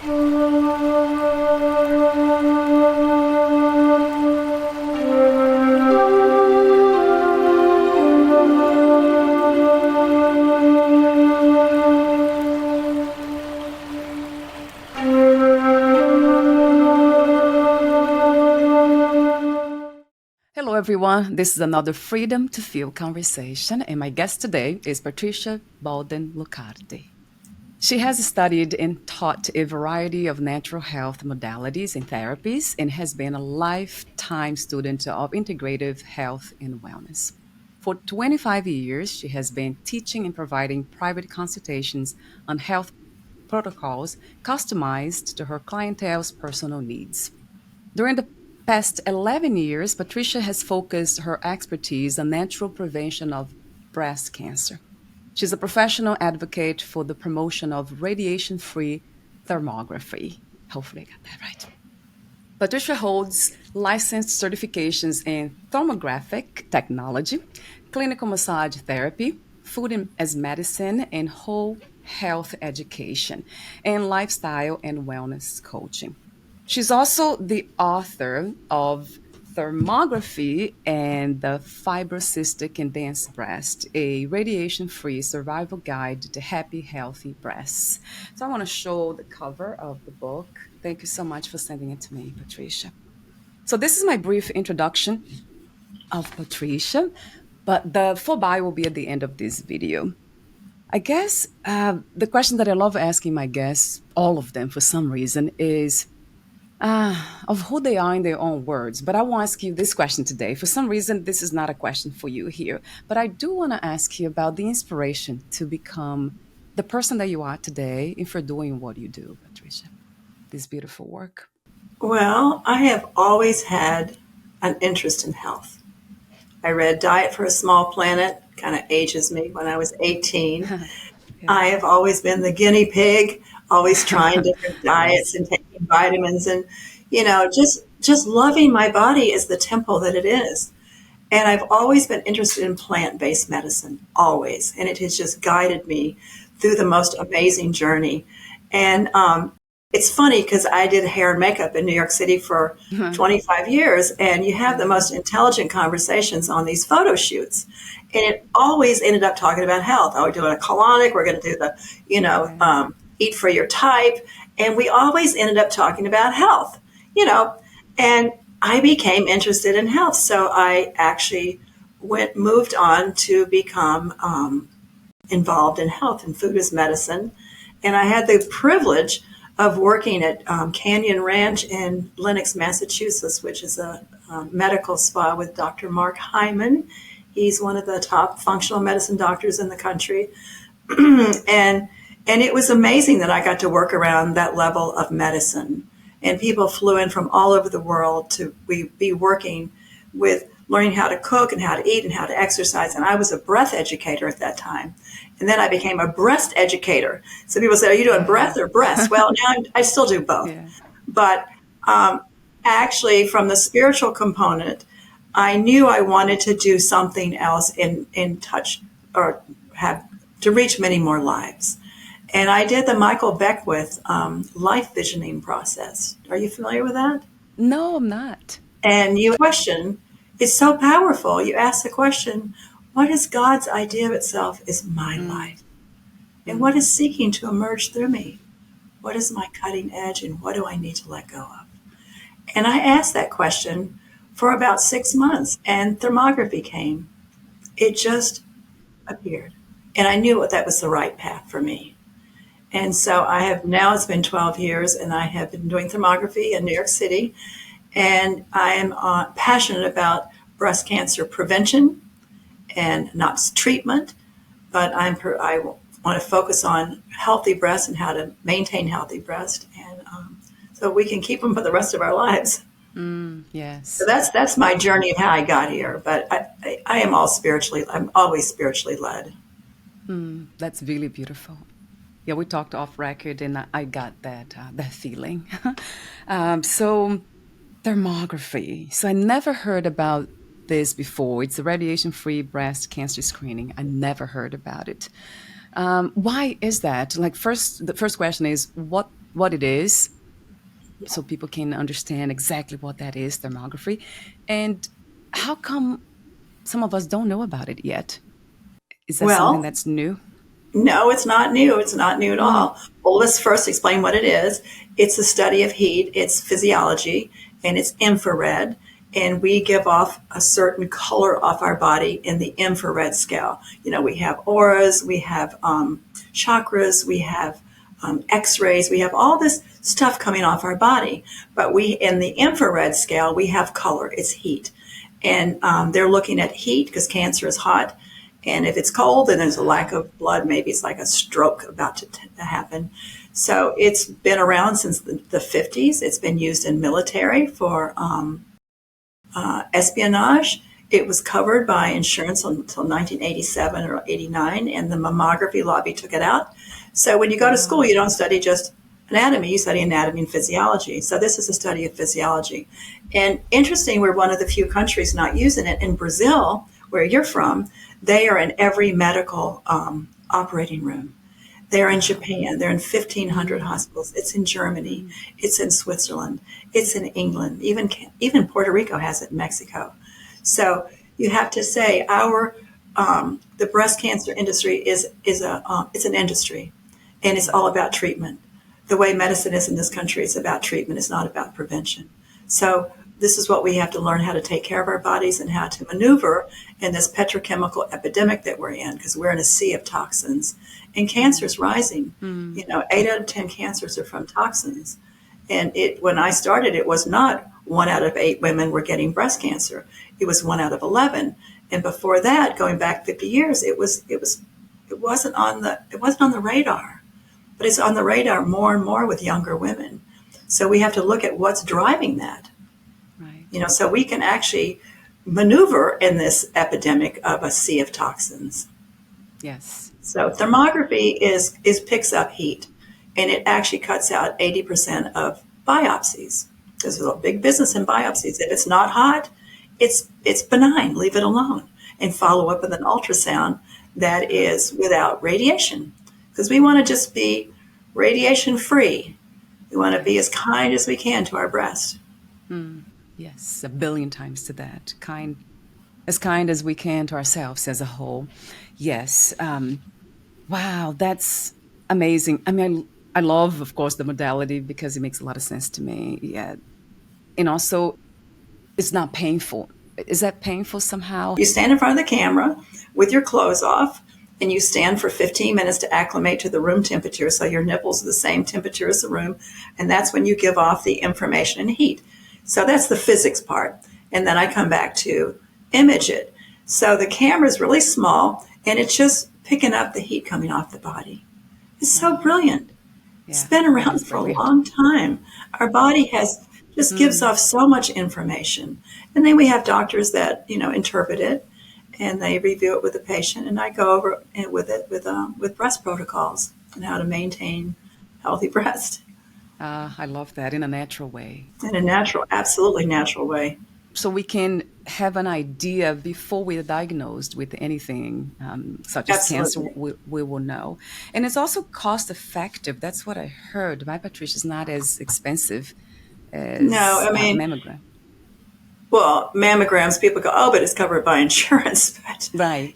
Hello, everyone. This is another Freedom to Feel conversation, and my guest today is Patricia Bowden-Luccardi. She has studied and taught a variety of natural health modalities and therapies and has been a lifetime student of integrative health and wellness. For 25 years, she has been teaching and providing private consultations on health protocols customized to her clientele's personal needs. During the past 11 years, Patricia has focused her expertise on natural prevention of breast cancer. She's a professional advocate for the promotion of radiation-free thermography. Hopefully, I got that right. Patricia holds licensed certifications in thermographic technology, clinical massage therapy, food as medicine, and whole health education, and lifestyle and wellness coaching. She's also the author of Thermography and the Fibrocystic and Dense Breast, a radiation-free survival guide to happy, healthy breasts. So I want to show the cover of the book. Thank you so much for sending it to me, Patricia. So this is my brief introduction of Patricia, but the full bio will be at the end of this video. I guess the question that I love asking my guests, all of them for some reason, is of who they are in their own words. But I want to ask you this question today. For some reason, this is not a question for you here, but I do want to ask you about the inspiration to become the person that you are today and for doing what you do, Patricia, this beautiful work. Well, I have always had an interest in health. I read Diet for a Small Planet, kind of ages me, when I was 18. Yeah. I have always been the guinea pig, always trying different diets and taking vitamins and, just loving my body as the temple that it is. And I've always been interested in plant-based medicine, always. And it has just guided me through the most amazing journey. And it's funny because I did hair and makeup in New York City for 25 years, and you have the most intelligent conversations on these photo shoots. And it always ended up talking about health. Oh, we're doing a colonic, we're going to do the, eat for your type. And we always ended up talking about health, and I became interested in health. So I actually moved on to become involved in health and food as medicine. And I had the privilege of working at Canyon Ranch in Lenox, Massachusetts, which is a medical spa with Dr. Mark Hyman. He's one of the top functional medicine doctors in the country. And it was amazing that I got to work around that level of medicine. And people flew in from all over the world to be working with learning how to cook and how to eat and how to exercise. And I was a breath educator at that time. And then I became a breast educator. So people say, are you doing breath or breast? Well, now I still do both. Yeah. But actually, from the spiritual component, I knew I wanted to do something else in touch or have to reach many more lives. And I did the Michael Beckwith life visioning process. Are you familiar with that? No, I'm not. And you question, it's so powerful. You ask the question, what is God's idea of itself is my life? And what is seeking to emerge through me? What is my cutting edge and what do I need to let go of? And I asked that question for about 6 months and thermography came. It just appeared. And I knew that was the right path for me. And so it's been 12 years and I have been doing thermography in New York City. And I am passionate about breast cancer prevention and not treatment, but I want to focus on healthy breasts and how to maintain healthy breasts, and so we can keep them for the rest of our lives. Yes. So that's my journey of how I got here. But I am I'm always spiritually led. That's really beautiful. Yeah, we talked off record, and I got that feeling. So thermography. So I never heard about this before. It's a radiation-free breast cancer screening. I never heard about it. Why is that? The first question is, what what it is so people can understand exactly what that is, thermography. And how come some of us don't know about it yet? Is that something Well, that's new? no, it's not new. It's not new at Mm. all. Well, let's first explain what it is. It's the study of heat, it's physiology, and it's infrared. And we give off a certain color off our body in the infrared scale. You know, we have auras, we have chakras, we have x-rays, we have all this stuff coming off our body. But we, in the infrared scale, we have color, it's heat. And they're looking at heat because cancer is hot. And if it's cold and there's a lack of blood, maybe it's like a stroke about to happen. So it's been around since the 50s. It's been used in military for espionage. It was covered by insurance until 1987 or 89, and the mammography lobby took it out. So when you go to school, Wow. you don't study just anatomy, you study anatomy and physiology. So this is a study of physiology. And interesting, we're one of the few countries not using it. In Brazil, where you're from, they are in every medical operating room. They're in Wow. Japan. They're in 1,500 Mm. hospitals. It's in Germany. Mm. It's in Switzerland. It's in England. Even Puerto Rico has it in Mexico. So you have to say our the breast cancer industry is a it's an industry, and it's all about treatment. The way medicine is in this country, it's about treatment. It's not about prevention. So this is what we have to learn how to take care of our bodies and how to maneuver in this petrochemical epidemic that we're in, because we're in a sea of toxins and cancer Mm. is rising. Mm. You know, 8 out of 10 cancers are from toxins. And when I started, it was not 1 out of 8 women were getting breast cancer. It was 1 out of 11. And before that, going back 50 years, it wasn't on the radar, but it's on the radar more and more with younger women. So we have to look at what's driving that, Right. so we can actually maneuver in this epidemic of a sea of toxins. Yes. So thermography is picks up heat, and it actually cuts out 80% of biopsies. There's a big business in biopsies. If it's not hot, it's benign. Leave it alone, and follow up with an ultrasound that is without radiation, because we want to just be radiation free. We want to be as Yes. kind as we can to our breast. Mm. Yes. A billion times to that. As kind as we can to ourselves as a whole. Yes. Wow. That's amazing. I mean, I love, of course, the modality because it makes a lot of sense to me. Yeah. And also, it's not painful. Is that painful somehow? You stand in front of the camera with your clothes off, and you stand for 15 minutes to acclimate to the room temperature, so your nipples are the same temperature as the room, and that's when you give off the information and heat. So that's the physics part. And then I come back to image it. So the camera is really small, and it's just picking up the heat coming off the body. It's so Wow. brilliant. It's Yeah, been that around is for a brilliant. long time. Our body has just gives Mm. off so much information. And then we have doctors that, interpret it, and they review it with the patient, and I go over it with breast protocols and how to maintain healthy breast I love that in a natural way. in a natural, absolutely natural way. So we can have an idea before we're diagnosed with anything such as cancer, Absolutely. we will know. And it's also cost effective. That's what I heard. My Patricia is not as expensive No, as I mean, mammogram. well, mammograms, people go, oh, but it's covered by insurance. But, Right.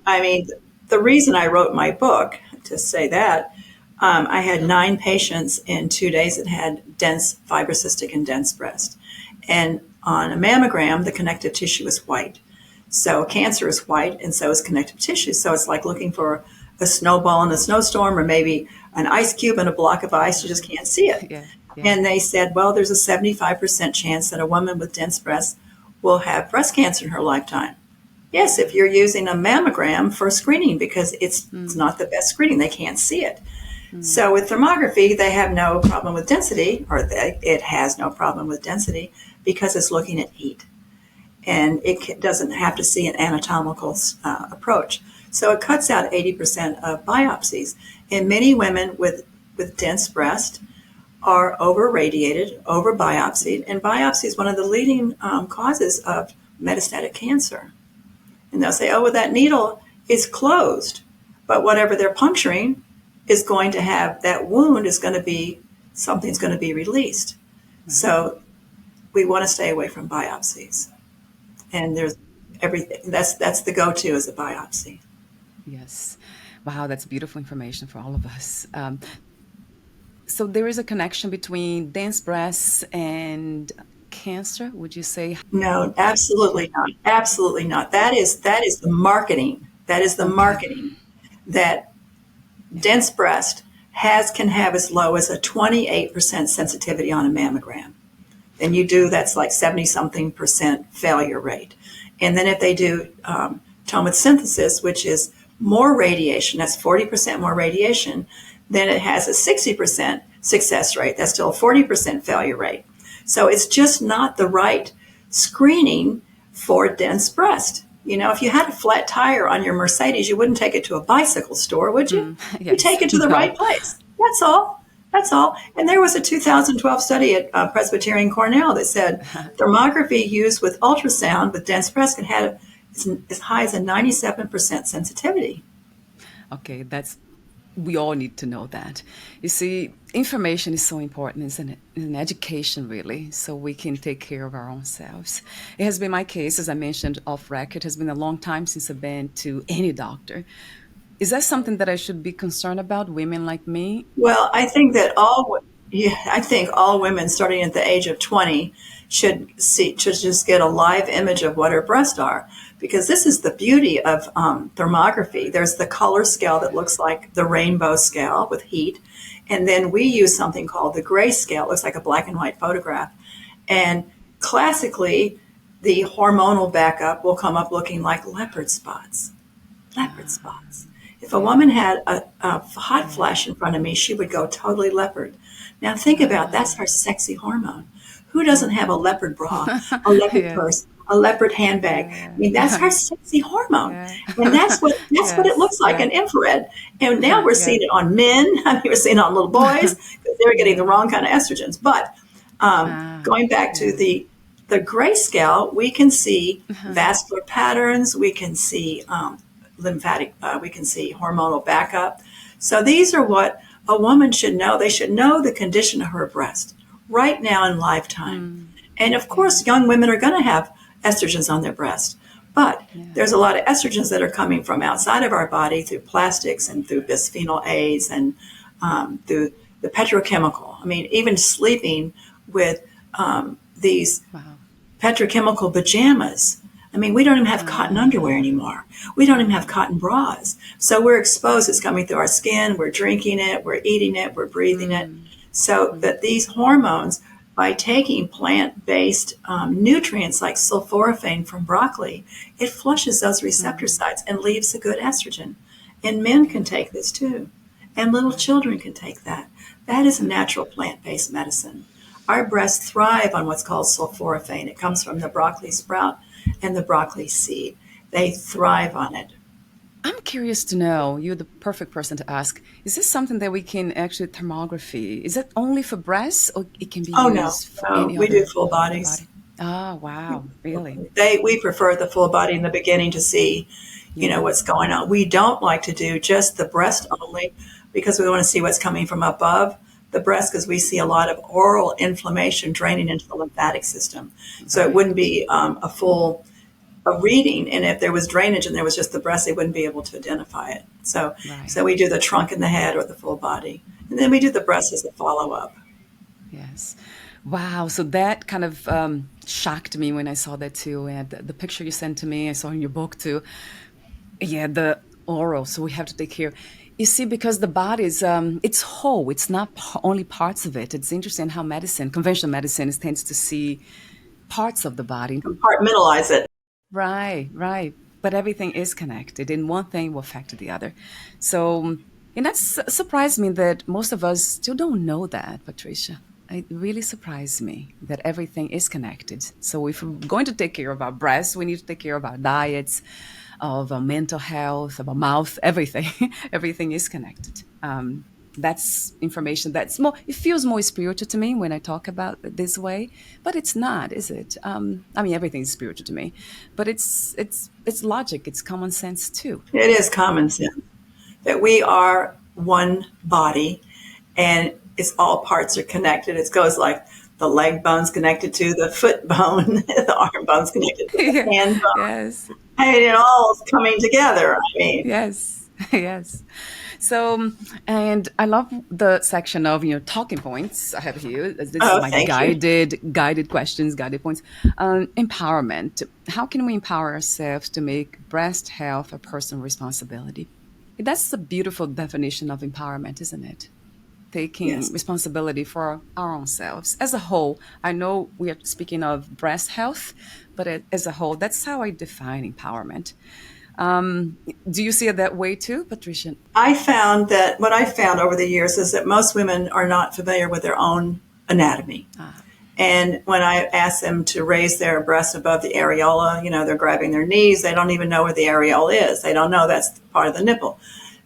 I mean, the reason I wrote my book, to say that, I had 9 patients in 2 days that had dense fibrocystic and dense breast. And on a mammogram, the connective tissue is white. So cancer is white, and so is connective tissue. So it's like looking for a snowball in a snowstorm, or maybe an ice cube in a block of ice. You just can't see it. Yeah. Yeah. And they said, well, there's a 75% chance that a woman with dense breasts will have breast cancer in her lifetime. Yes, if you're using a mammogram for screening, because it's Mm. not the best screening, they can't see it. Mm. So with thermography, they have no problem with density, it has no problem with density because it's looking at heat, and it doesn't have to see an anatomical approach. So it cuts out 80% of biopsies. And many women with dense breast are over radiated, over biopsied, and biopsy is one of the leading causes of metastatic cancer. And they'll say, oh, well, that needle is closed, but whatever they're puncturing is going to have, that wound is going to be something's going to be released. Right. So we want to stay away from biopsies. And there's everything. That's the go-to is a biopsy. Yes. Wow, that's beautiful information for all of us. So there is a connection between dense breasts and cancer, would you say? No, absolutely not. Absolutely not. That is the marketing. That is the Okay. marketing that dense breast has can have as low as a 28% sensitivity on a mammogram. And you do, Wow. that's like 70 something percent failure rate. And then if they do tomosynthesis, which is more radiation, that's 40% more radiation, then it has a 60% success rate. That's still a 40% failure rate. So it's just not the right screening for dense breast. You know, if you had a flat tire on your Mercedes, you wouldn't take it to a bicycle store, would you? Mm, You yes. take it to the right No. place. That's all. That's all. And there was a 2012 study at Presbyterian Cornell that said thermography used with ultrasound with dense breast can have as high as a 97% sensitivity. Okay, that's we all need to know that. You see, information is so important, isn't it? In education, really, so we can take care of our own selves. It has been my case, as I mentioned off record, has been a long time since I've been to any doctor. Is that something that I should be concerned about, women like me? Well, I think that all, yeah, I think all women starting at the age of 20 should just get a live image of what her breasts are, because this is the beauty of thermography. There's the color scale that looks like the rainbow scale with heat, and then we use something called the gray scale. It looks like a black and white photograph, and classically, the hormonal backup will come up looking like leopard spots. Leopard spots. If a Yeah, woman had a hot yeah. flash in front of me, she would go totally leopard. Now think about that's Ah, her sexy hormone. Who doesn't have a leopard bra, a leopard yes. purse, a leopard handbag? I Yeah, mean, that's her yeah, sexy hormone, yeah. and that's what it Yes, looks like yeah, in infrared. And now we're yeah. seeing it on men. I mean, we're seeing it on little boys because they're getting the Yeah. wrong kind of estrogens. But Ah, going back to yeah. the grayscale, we can see Uh-huh. vascular patterns. We can see lymphatic. We can see hormonal backup. So these are what a woman should know. They should know the condition of her breast right now in lifetime. Mm, And of yeah, course, young women are going to have estrogens on their breast, but yeah. there's a lot of estrogens that are coming from outside of our body through plastics and through bisphenol A's and through the petrochemical. I mean, even sleeping with these Wow. petrochemical pajamas. I mean, we don't even have cotton underwear Ah, anymore. We don't even have wow. cotton bras. So we're exposed. It's coming through our skin. We're drinking it. We're eating it. We're breathing it. Mm, So mm, that these hormones, by taking plant-based nutrients like sulforaphane from broccoli, it flushes those receptor mm, sites and leaves a good estrogen. And men can yeah. take this too. And little Wow. children can take that. That is natural plant-based medicine. Our breasts thrive on what's called sulforaphane. It comes from the broccoli sprout and the broccoli seed. They thrive on it. I'm curious to know, you're the perfect person to ask. Is this something that we can actually thermography? Is it only for breasts or it can be Oh no, used for no, any we do other full part of the bodies. body? Ah, wow. Really? We prefer the full body in the beginning to see, Yeah. what's going on. We don't like to do just the breast only because we want to see what's coming from above the breast because we see a lot of oral inflammation draining into the lymphatic system. So it Right. wouldn't be a full a reading, and if there was drainage and there was just the breast, they wouldn't be able to identify it. So Right. we do the trunk and the head or the full body, and then we do the breast as a follow up. Yes. Wow. So that kind of shocked me when I saw that too. And the picture you sent to me, I saw in your book too. Yeah, the oral. So we have to take care. You see, because the body is, it's whole. It's not only parts of it. It's interesting how medicine, conventional medicine, tends to see parts of the body. Compartmentalize it. Right, right. But everything is connected, and one thing will affect the other. So, and that's surprised me that most of us still don't know that, Patricia. It really surprised me that everything is connected. So, if we're going to take care of our breasts, we need to take care of our diets, of our mental health, of our mouth, everything. Everything is connected. That's information that's more, it feels more spiritual to me when I talk about it this way, but it's not, is it? I mean, everything is spiritual to me, but it's logic, it's common sense too. It is common sense that we are one body, and it's all parts are connected. It goes like the leg bone's connected to the foot bone, the arm bone's connected to the Yeah. hand bone. Yes. I mean, it all is coming together. I mean, Yes. Yes. So, and I love the section of talking points I have here. This is oh, my thank you. guided questions, guided points. Empowerment. How can we empower ourselves to make breast health a personal responsibility? That's a beautiful definition of empowerment, isn't it? Taking Yes. responsibility for our own selves as a whole. I know we are speaking of breast health, but as a whole, that's how I define empowerment. Um, do you see it that way too, Patricia? I found that what I found over the years is that most women are not familiar with their own anatomy. Ah, And when I ask them to raise their breast above the areola, they're grabbing their knees. They don't even know where the areola is. They don't know that's part of the nipple.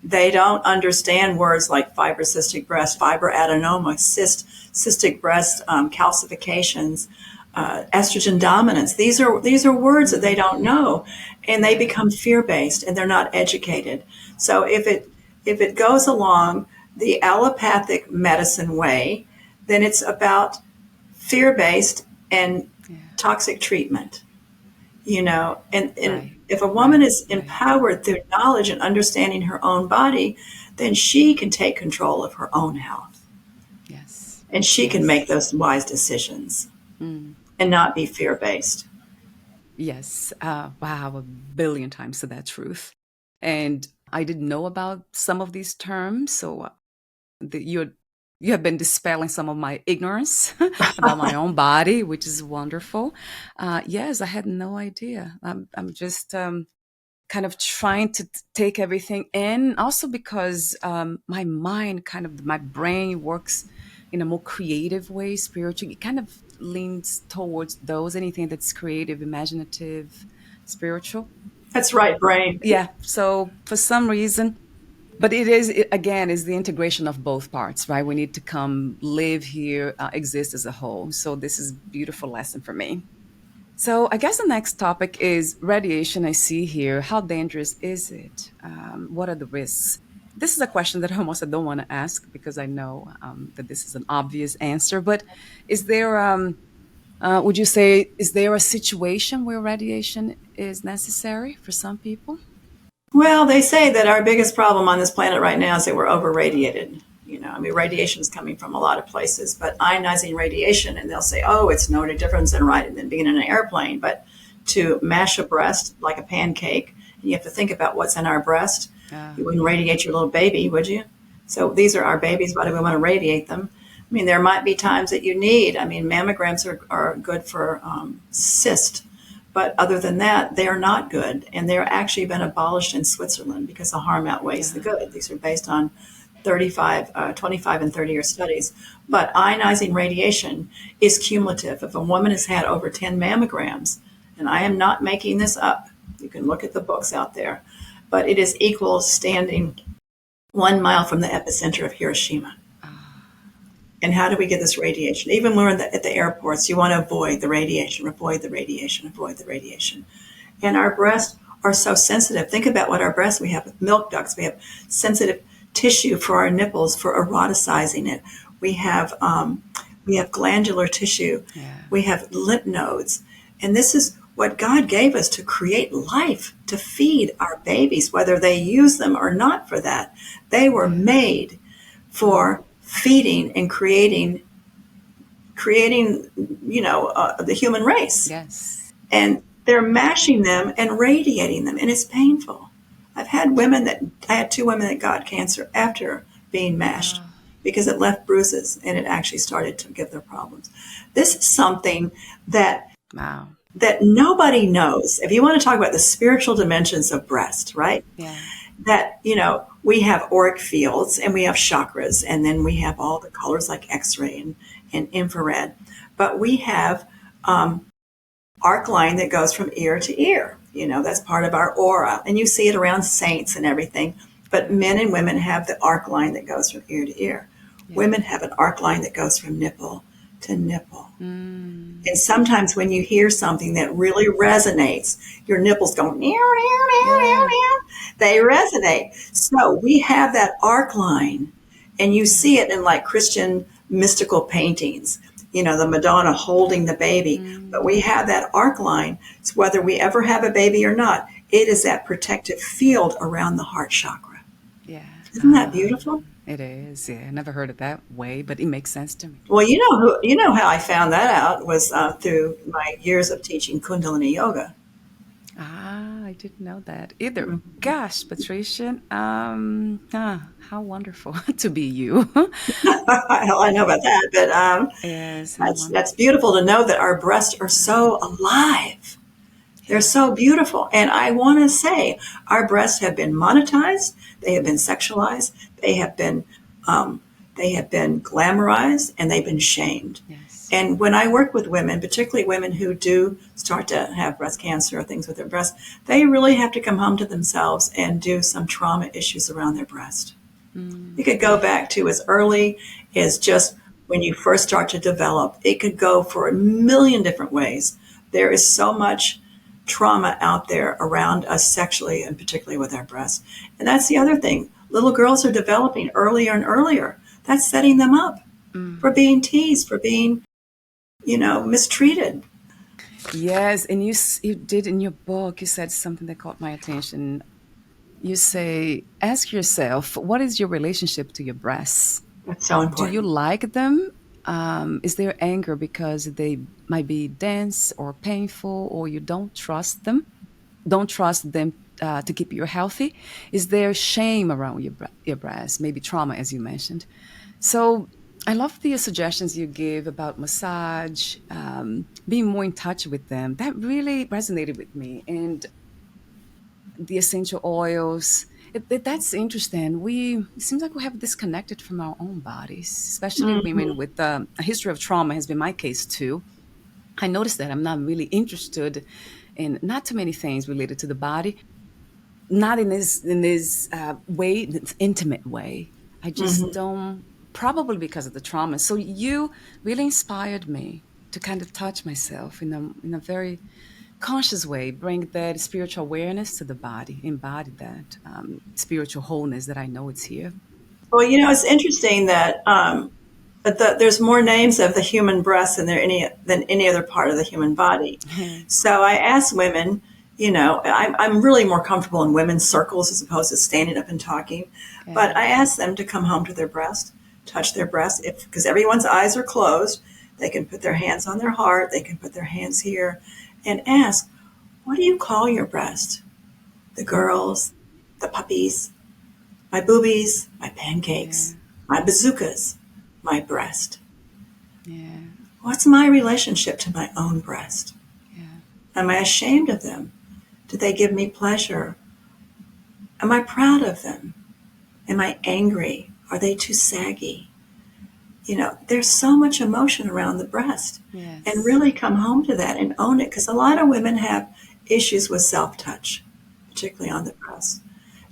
They don't understand words like fibrocystic breast, fibroadenoma, cystic breast, calcifications, estrogen dominance. These are words that they don't know, and they become fear based, and they're not educated. So if it goes along the allopathic medicine way, then it's about fear based and yeah, toxic treatment. And right, if a woman right, is right. empowered through knowledge and understanding her own body, then she can take control of her own health, Yes, and she can make yes, those wise decisions mm, and not be fear based. yes. Wow, a billion times to that truth. And I didn't know about some of these terms, so you have been dispelling some of my ignorance about my own body, which is wonderful. Yes, I had no idea. I'm just kind of trying to take everything in, also because my mind, kind of my brain works in a more creative way, spiritual. It kind of leans towards those, anything that's creative, imaginative, spiritual. That's right, brain. Yeah. So for some reason, but again, is the integration of both parts, right? We need to come live here, exist as a whole. So this is a beautiful lesson for me. So I guess the next topic is radiation. I see here. How dangerous is it? What are the risks? This is a question that almost I don't want to ask because I know that this is an obvious answer. But is there, would you say, is there a situation where radiation is necessary for some people? Well, they say that our biggest problem on this planet right now is that we're over radiated. I mean, radiation is coming from a lot of places, but ionizing radiation, and they'll say, oh, it's no difference than being in an airplane. But to mash a breast like a pancake, and you have to think about what's in our breast. You wouldn't radiate your little baby, would you? So these are our babies. Why do we want to radiate them? I mean, there might be times that you need. I mean, mammograms are good for cyst, but other than that, they are not good. And they're actually been abolished in Switzerland because the harm outweighs the Yeah. good. These are based on 25 and 30-year studies. But ionizing radiation is cumulative. If a woman has had over 10 mammograms, and I am not making this up, you can look at the books out there, but it is equal standing 1 mile from the epicenter of Hiroshima. And how do we get this radiation? Even when we're at the airports, you want to avoid the radiation, avoid the radiation, avoid the radiation. And our breasts are so sensitive. Think about what our breasts, we have milk ducts, we have sensitive tissue for our nipples for eroticizing it. We have glandular tissue. Yeah. We have lymph nodes. And this is what God gave us to create life, to feed our babies, whether they use them or not for that. They were made for feeding and creating the human race. Yes. And they're mashing them and radiating them, and it's painful. I had two women that got cancer after being mashed because it left bruises and it actually started to give their problems. This is something that Wow. that nobody knows. If you want to talk about the spiritual dimensions of breast, right? Yeah. That, we have auric fields and we have chakras, and then we have all the colors like X-ray and infrared. But we have arc line that goes from ear to ear. That's part of our aura. And you see it around saints and everything. But men and women have the arc line that goes from ear to ear. Yeah. Women have an arc line that goes from nipple to nipple. Mm. And sometimes when you hear something that really resonates, your nipples go, meow, meow, meow, meow, Yeah. meow. They resonate. So we have that arc line. And you see it in like Christian mystical paintings, the Madonna holding the baby. But we have that arc line. So whether we ever have a baby or not, it is that protective field around the heart chakra. Yeah. Isn't that beautiful? It is. Yeah. I never heard it that way, but it makes sense to me. Well, how I found that out was through my years of teaching Kundalini yoga. I didn't know that either. Gosh, Patricia, how wonderful to be you. I know about that, but Yes, how that's wonderful. beautiful to know that our breasts are so alive. They're so beautiful. And I want to say our breasts have been monetized, they have been sexualized, they have been um, glamorized, and they've been shamed. Yes. And when I work with women, particularly women who do start to have breast cancer or things with their breasts, they really have to come home to themselves and do some trauma issues around their breast. It could go back to as early as just when you first start to develop. It could go for a million different ways. There is so much trauma out there around us sexually and particularly with our breasts. And that's the other thing. Little girls are developing earlier and earlier. That's setting them up for being teased, for being, mistreated. Yes, and you did in your book, you said something that caught my attention. You say, ask yourself, what is your relationship to your breasts? That's so Do you important. like them? Is there anger because they might be dense or painful, or you don't trust them? Don't trust them to keep you healthy? Is there shame around your breasts? Maybe trauma, as you mentioned. So I love the suggestions you gave about massage, being more in touch with them. That really resonated with me. And the essential oils. That's interesting. It seems like we have disconnected from our own bodies, especially women Hmm. with a history of trauma has been my case too. I noticed that I'm not really interested in not too many things related to the body, not in this way, this intimate way. I just Hmm. don't. Probably because of the trauma. So you really inspired me to kind of touch myself in a very conscious way, bring that spiritual awareness to the body, embody that spiritual wholeness that I know it's here. Well, it's interesting that there's more names of the human breast than any other part of the human body. So I ask women, I'm really more comfortable in women's circles as opposed to standing up and talking. But I Yes. ask them to come home to their breast, touch their breast, if because everyone's eyes are closed. They can put their hands on their heart. They can put their hands here, and ask, "What do you call your breast? The girls, the puppies, my boobies, my Yeah. pancakes, my bazookas, my breast. Yeah. What's my relationship to my own breast? Yeah. Am I ashamed of them? Do they give me pleasure? Am I proud of them? Am I angry? Are they too saggy? There's so much emotion around the breast. And Yes. really come home to that and own it because a lot of women have issues with self touch, particularly on the breast.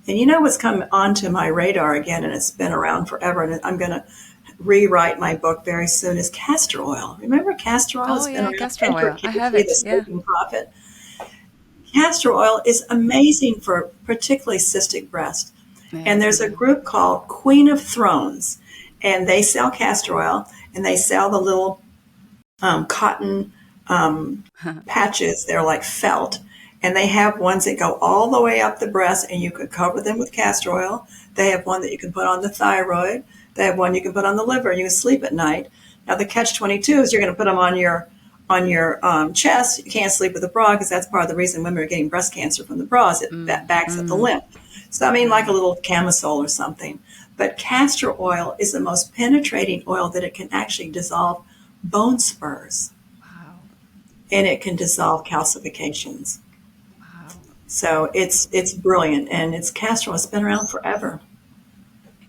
And what's come onto my radar again, and it's been around forever, and I'm going to rewrite my book very soon, is castor oil. Remember castor oil Oh has been yeah, around? castor Edgar oil. I Casey, have the it. Yeah. sleeping prophet. Castor oil is amazing for particularly cystic breast. And Yes, I there's a know. group called Queen of Thrones, and they sell castor oil, and they sell the little cotton patches. They're like felt. And they have ones that go all the way up the breast, and you could cover them with castor oil. They have one that you can put on the thyroid. They have one you can put on the liver, and you can sleep at night. Now the catch 22 is you're going to put them on your chest. You can't sleep with a bra because that's part of the reason women are getting breast cancer from the bras. That backs up the lymph. So I mean, like a Right. little camisole or something. But castor oil is the most penetrating oil that it can actually dissolve bone spurs Wow. and it can dissolve calcifications. Wow. So it's brilliant, and it's castor oil. It's been around forever.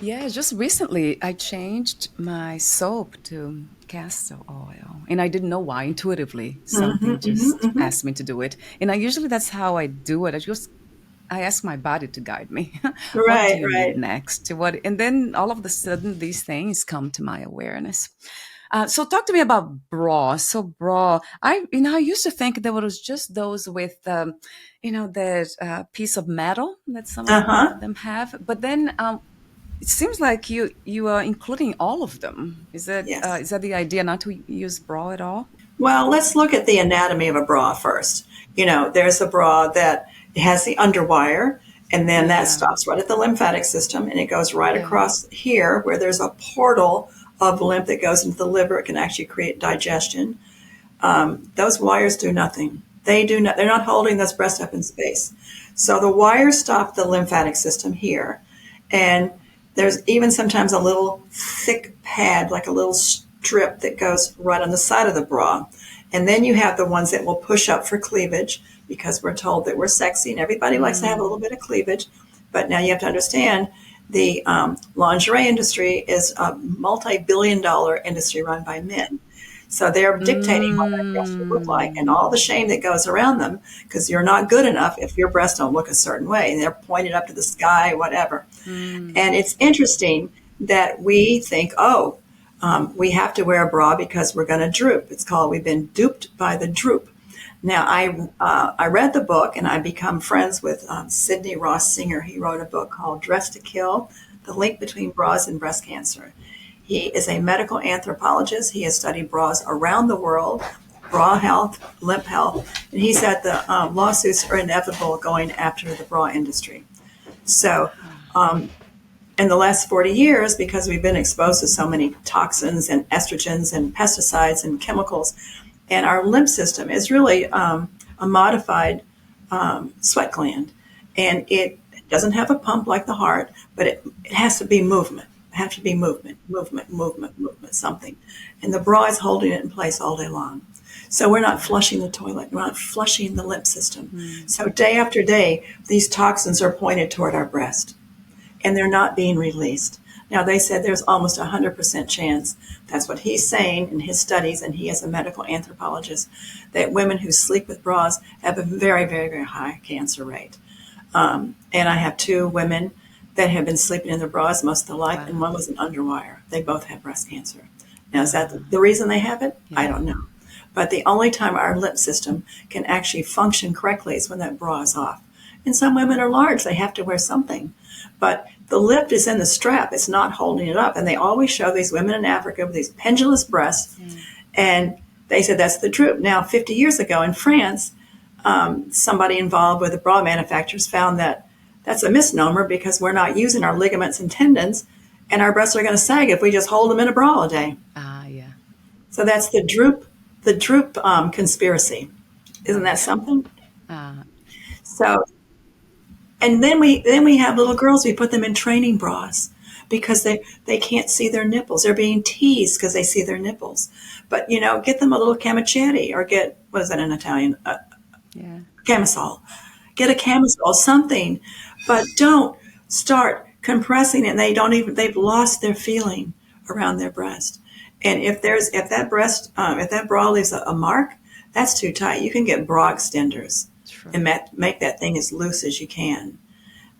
Yeah, just recently I changed my soap to castor oil, and I didn't know why. Intuitively, Hmm. something Hmm. just Hmm. asked me to do it, and that's how I do it. I ask my body to guide me. What do Right, you need right. next? And then all of a sudden these things come to my awareness. So talk to me about bra. So bra, I used to think there was just those with, that piece of metal that some Uh of huh. them have. But then It seems like you are including all of them. Yes. Is that the idea, not to use bra at all? Well, let's look at the anatomy of a bra first. There's a bra that has the underwire, and then that Yeah, stops right at the lymphatic system, and it goes right yeah. across here where there's a portal of lymph that goes into the liver. It can actually create digestion. Those wires do nothing. They do not. They're not holding this breast up in space. So the wires stop the lymphatic system here, and there's even sometimes a little thick pad, like a little strip that goes right on the side of the bra. And then you have the ones that will push up for cleavage because we're told that we're sexy and everybody likes to have a little bit of cleavage. But now you have to understand the lingerie industry is a multi-billion-dollar industry run by men. So they're dictating what that breast should look like and all the Mm, shame that goes around them because you're not good enough if your breasts don't look a certain way. And they're pointed up to the sky, whatever. mm. And it's interesting that we think, oh, we have to wear a bra because we're going to droop. It's called we've been duped by the droop. Now, I read the book and I become friends with Sidney Ross Singer. He wrote a book called Dress to Kill: The Link Between Bras and Breast Cancer. He is a medical anthropologist. He has studied bras around the world, bra health, lip health, and he said the lawsuits are inevitable going after the bra industry. So in the last 40 years, because we've been exposed to so many toxins and estrogens and pesticides and chemicals, and our lymph system is really a modified sweat gland. And it doesn't have a pump like the heart, but it has to be movement. It has to be movement, movement, movement, movement, something. And the bra is holding it in place all day long. So we're not flushing the toilet. We're not flushing the lymph system. Mm. So day after day, these toxins are pointed toward our breast and they're not being released. Now, they said there's almost a 100% chance, that's what he's saying in his studies, and he is a medical anthropologist, that women who sleep with bras have a very, very, very high cancer rate. And I have two women that have been sleeping in their bras most of their life, and Wow. one was an underwire. They both have breast cancer. Now, is that Uh, the reason they have it? I yeah. don't know. But the only time our lip system can actually function correctly is when that bra is off. And some women are large, they have to wear something. But the lift is in the strap, it's not holding it up. And they always show these women in Africa with these pendulous breasts. Mm. And they said that's the droop. Now, 50 years ago in France, somebody involved with the bra manufacturers found that that's a misnomer because we're not using our ligaments and tendons, and our breasts are going to sag if we just hold them in a bra all day. Ah, yeah. So that's the droop conspiracy. Isn't that something? Uh, So, and then we have little girls. We put them in training bras because they can't see their nipples. They're being teased because they see their nipples. But get them a little camicetti or get what is that in Italian? yeah. Camisole. Get a camisole, something, but don't start compressing it. And they've lost their feeling around their breast. And if that bra leaves a mark, that's too tight. You can get bra extenders True. and make that thing as loose as you can.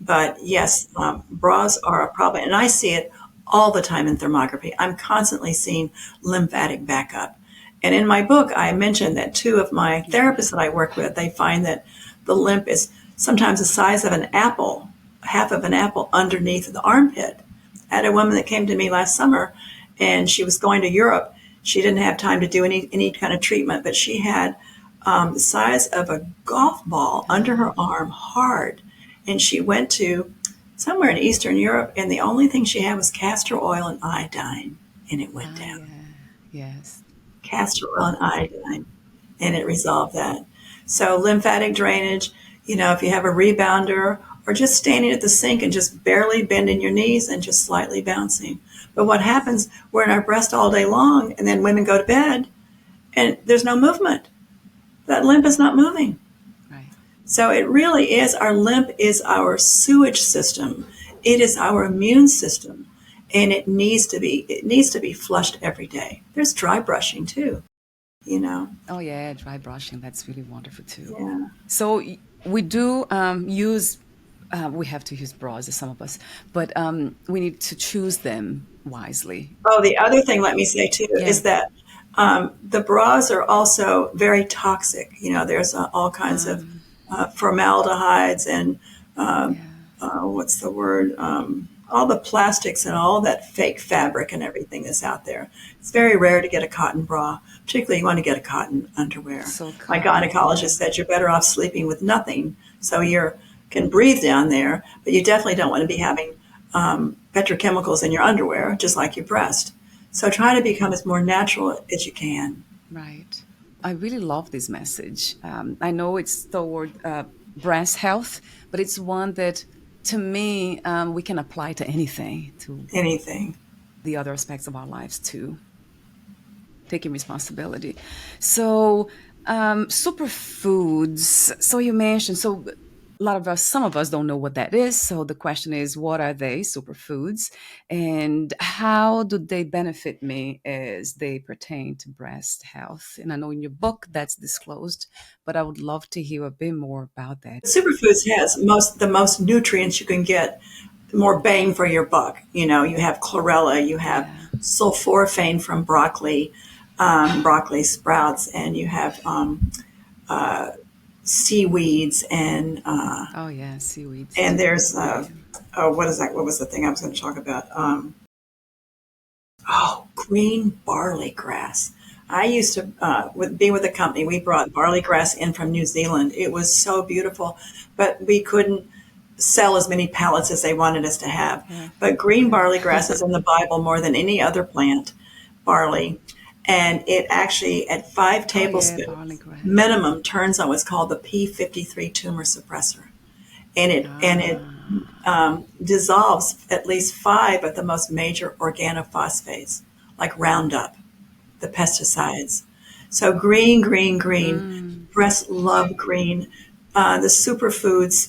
But yes, bras are a problem, and I see it all the time in thermography. I'm constantly seeing lymphatic backup. And in my book, I mentioned that two of my Yeah. therapists that I work with, they find that the lymph is sometimes the size of an apple, half of an apple underneath the armpit. I had a woman that came to me last summer, and she was going to Europe. She didn't have time to do any kind of treatment, but she had the size of a golf ball under her arm, hard. And she went to somewhere in Eastern Europe, and the only thing she had was castor oil and iodine, and it went Ah, down. yeah. Yes. Castor oil and iodine, and it resolved that. So lymphatic drainage, if you have a rebounder or just standing at the sink and just barely bending your knees and just slightly bouncing. But what happens, we're in our breast all day long, and then women go to bed, and there's no movement. That lymph is not moving. Right. So it really is, our lymph is our sewage system. It is our immune system. And it needs to be flushed every day. There's dry brushing too, you know. Oh, yeah. Dry brushing. That's really wonderful too. Yeah. So we do use, we have to use bras, some of us, but we need to choose them wisely. Oh, the other thing, let me say too, Yeah. is that the bras are also very toxic. There's all kinds of Um, formaldehydes and yeah. what's the word? all the plastics and all that fake fabric and everything that's out there. It's very rare to get a cotton bra. Particularly, you want to get a cotton underwear. So My cotton, gynecologist yeah. said you're better off sleeping with nothing, so you can breathe down there, but you definitely don't want to be having petrochemicals in your underwear, just like your breast. So try to become as more natural as you can. Right. I really love this message. I know it's toward breast health, but it's one that, to me, we can apply to anything, to Anything. the other aspects of our lives too. Taking responsibility. So, superfoods. So you mentioned, so a lot of us, some of us don't know what that is. So the question is, what are they, superfoods, and how do they benefit me as they pertain to breast health? And I know in your book that's disclosed, but I would love to hear a bit more about that. Superfoods has the most nutrients you can get, more bang for your buck. You know, you have chlorella, you have Yeah. sulforaphane from broccoli, broccoli sprouts, and you have seaweeds Oh yeah, seaweeds and too. there's Yeah. oh, what is that? What was the thing I was going to talk about? Oh, green barley grass. I used to be with a company. We brought barley grass in from New Zealand. It was so beautiful, but we couldn't sell as many pallets as they wanted us to have. Yeah. But green Yeah. barley grass is in the Bible more than any other plant, barley. And it actually, at five Oh yeah, barley tablespoons grass. minimum, turns on what's called the P53 tumor suppressor. And it Ah. dissolves at least five of the most major organophosphates, like Roundup, the pesticides. So green, green, green. Mm. Breasts love green. The superfoods,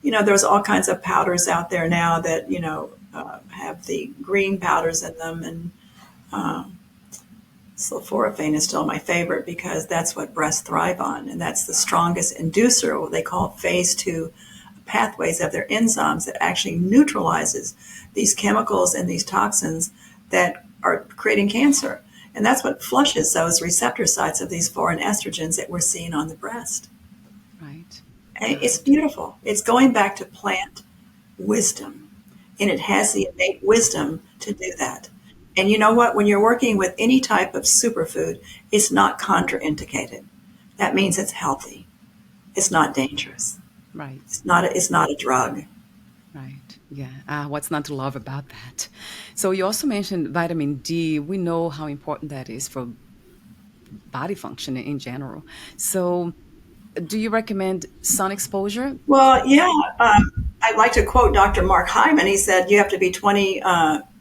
there's all kinds of powders out there now that, have the green powders in them. And sulforaphane is still my favorite because that's what breasts thrive on. And that's the strongest inducer, what they call phase two pathways of their enzymes that actually neutralizes these chemicals and these toxins that are creating cancer. And that's what flushes those receptor sites of these foreign estrogens that we're seeing on the breast. Right. And it's Right. beautiful. It's going back to plant wisdom. And it has the innate wisdom to do that. And you know what? When you're working with any type of superfood, it's not contraindicated. That means it's healthy. It's not dangerous. Right. It's not a drug. Right. Yeah. What's not to love about that? So you also mentioned vitamin D. We know how important that is for body function in general. So do you recommend sun exposure? Well, yeah, I'd like to quote Dr. Mark Hyman. He said you have to be 20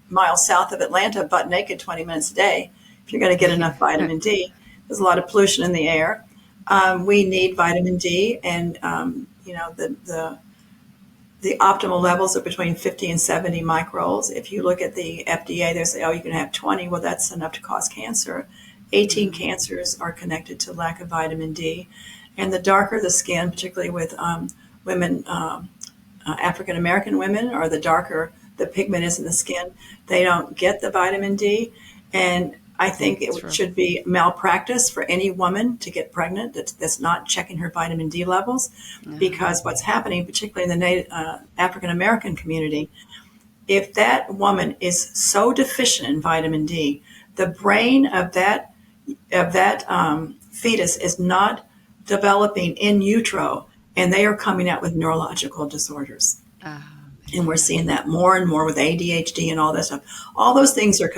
miles south of Atlanta, butt naked 20 minutes a day if you're going to get enough vitamin D. There's a lot of pollution in the air. We need vitamin D, and the optimal levels are between 50 and 70 microlls. If you look at the FDA, they say, oh, you can have 20. Well, that's enough to cause cancer. 18 Mm, cancers are connected to lack of vitamin D. And the darker the skin, particularly with women, African American women, or the darker the pigment is in the skin, they don't get the vitamin D. And I think that's it true. should be malpractice for any woman to get pregnant that's not checking her vitamin D levels, Uh, because what's happening, particularly in the African American community, if that woman is so deficient in vitamin D, the brain of that fetus is not developing in utero, and they are coming out with neurological disorders. And we're yeah. seeing that more and more with ADHD and all that stuff. All those things are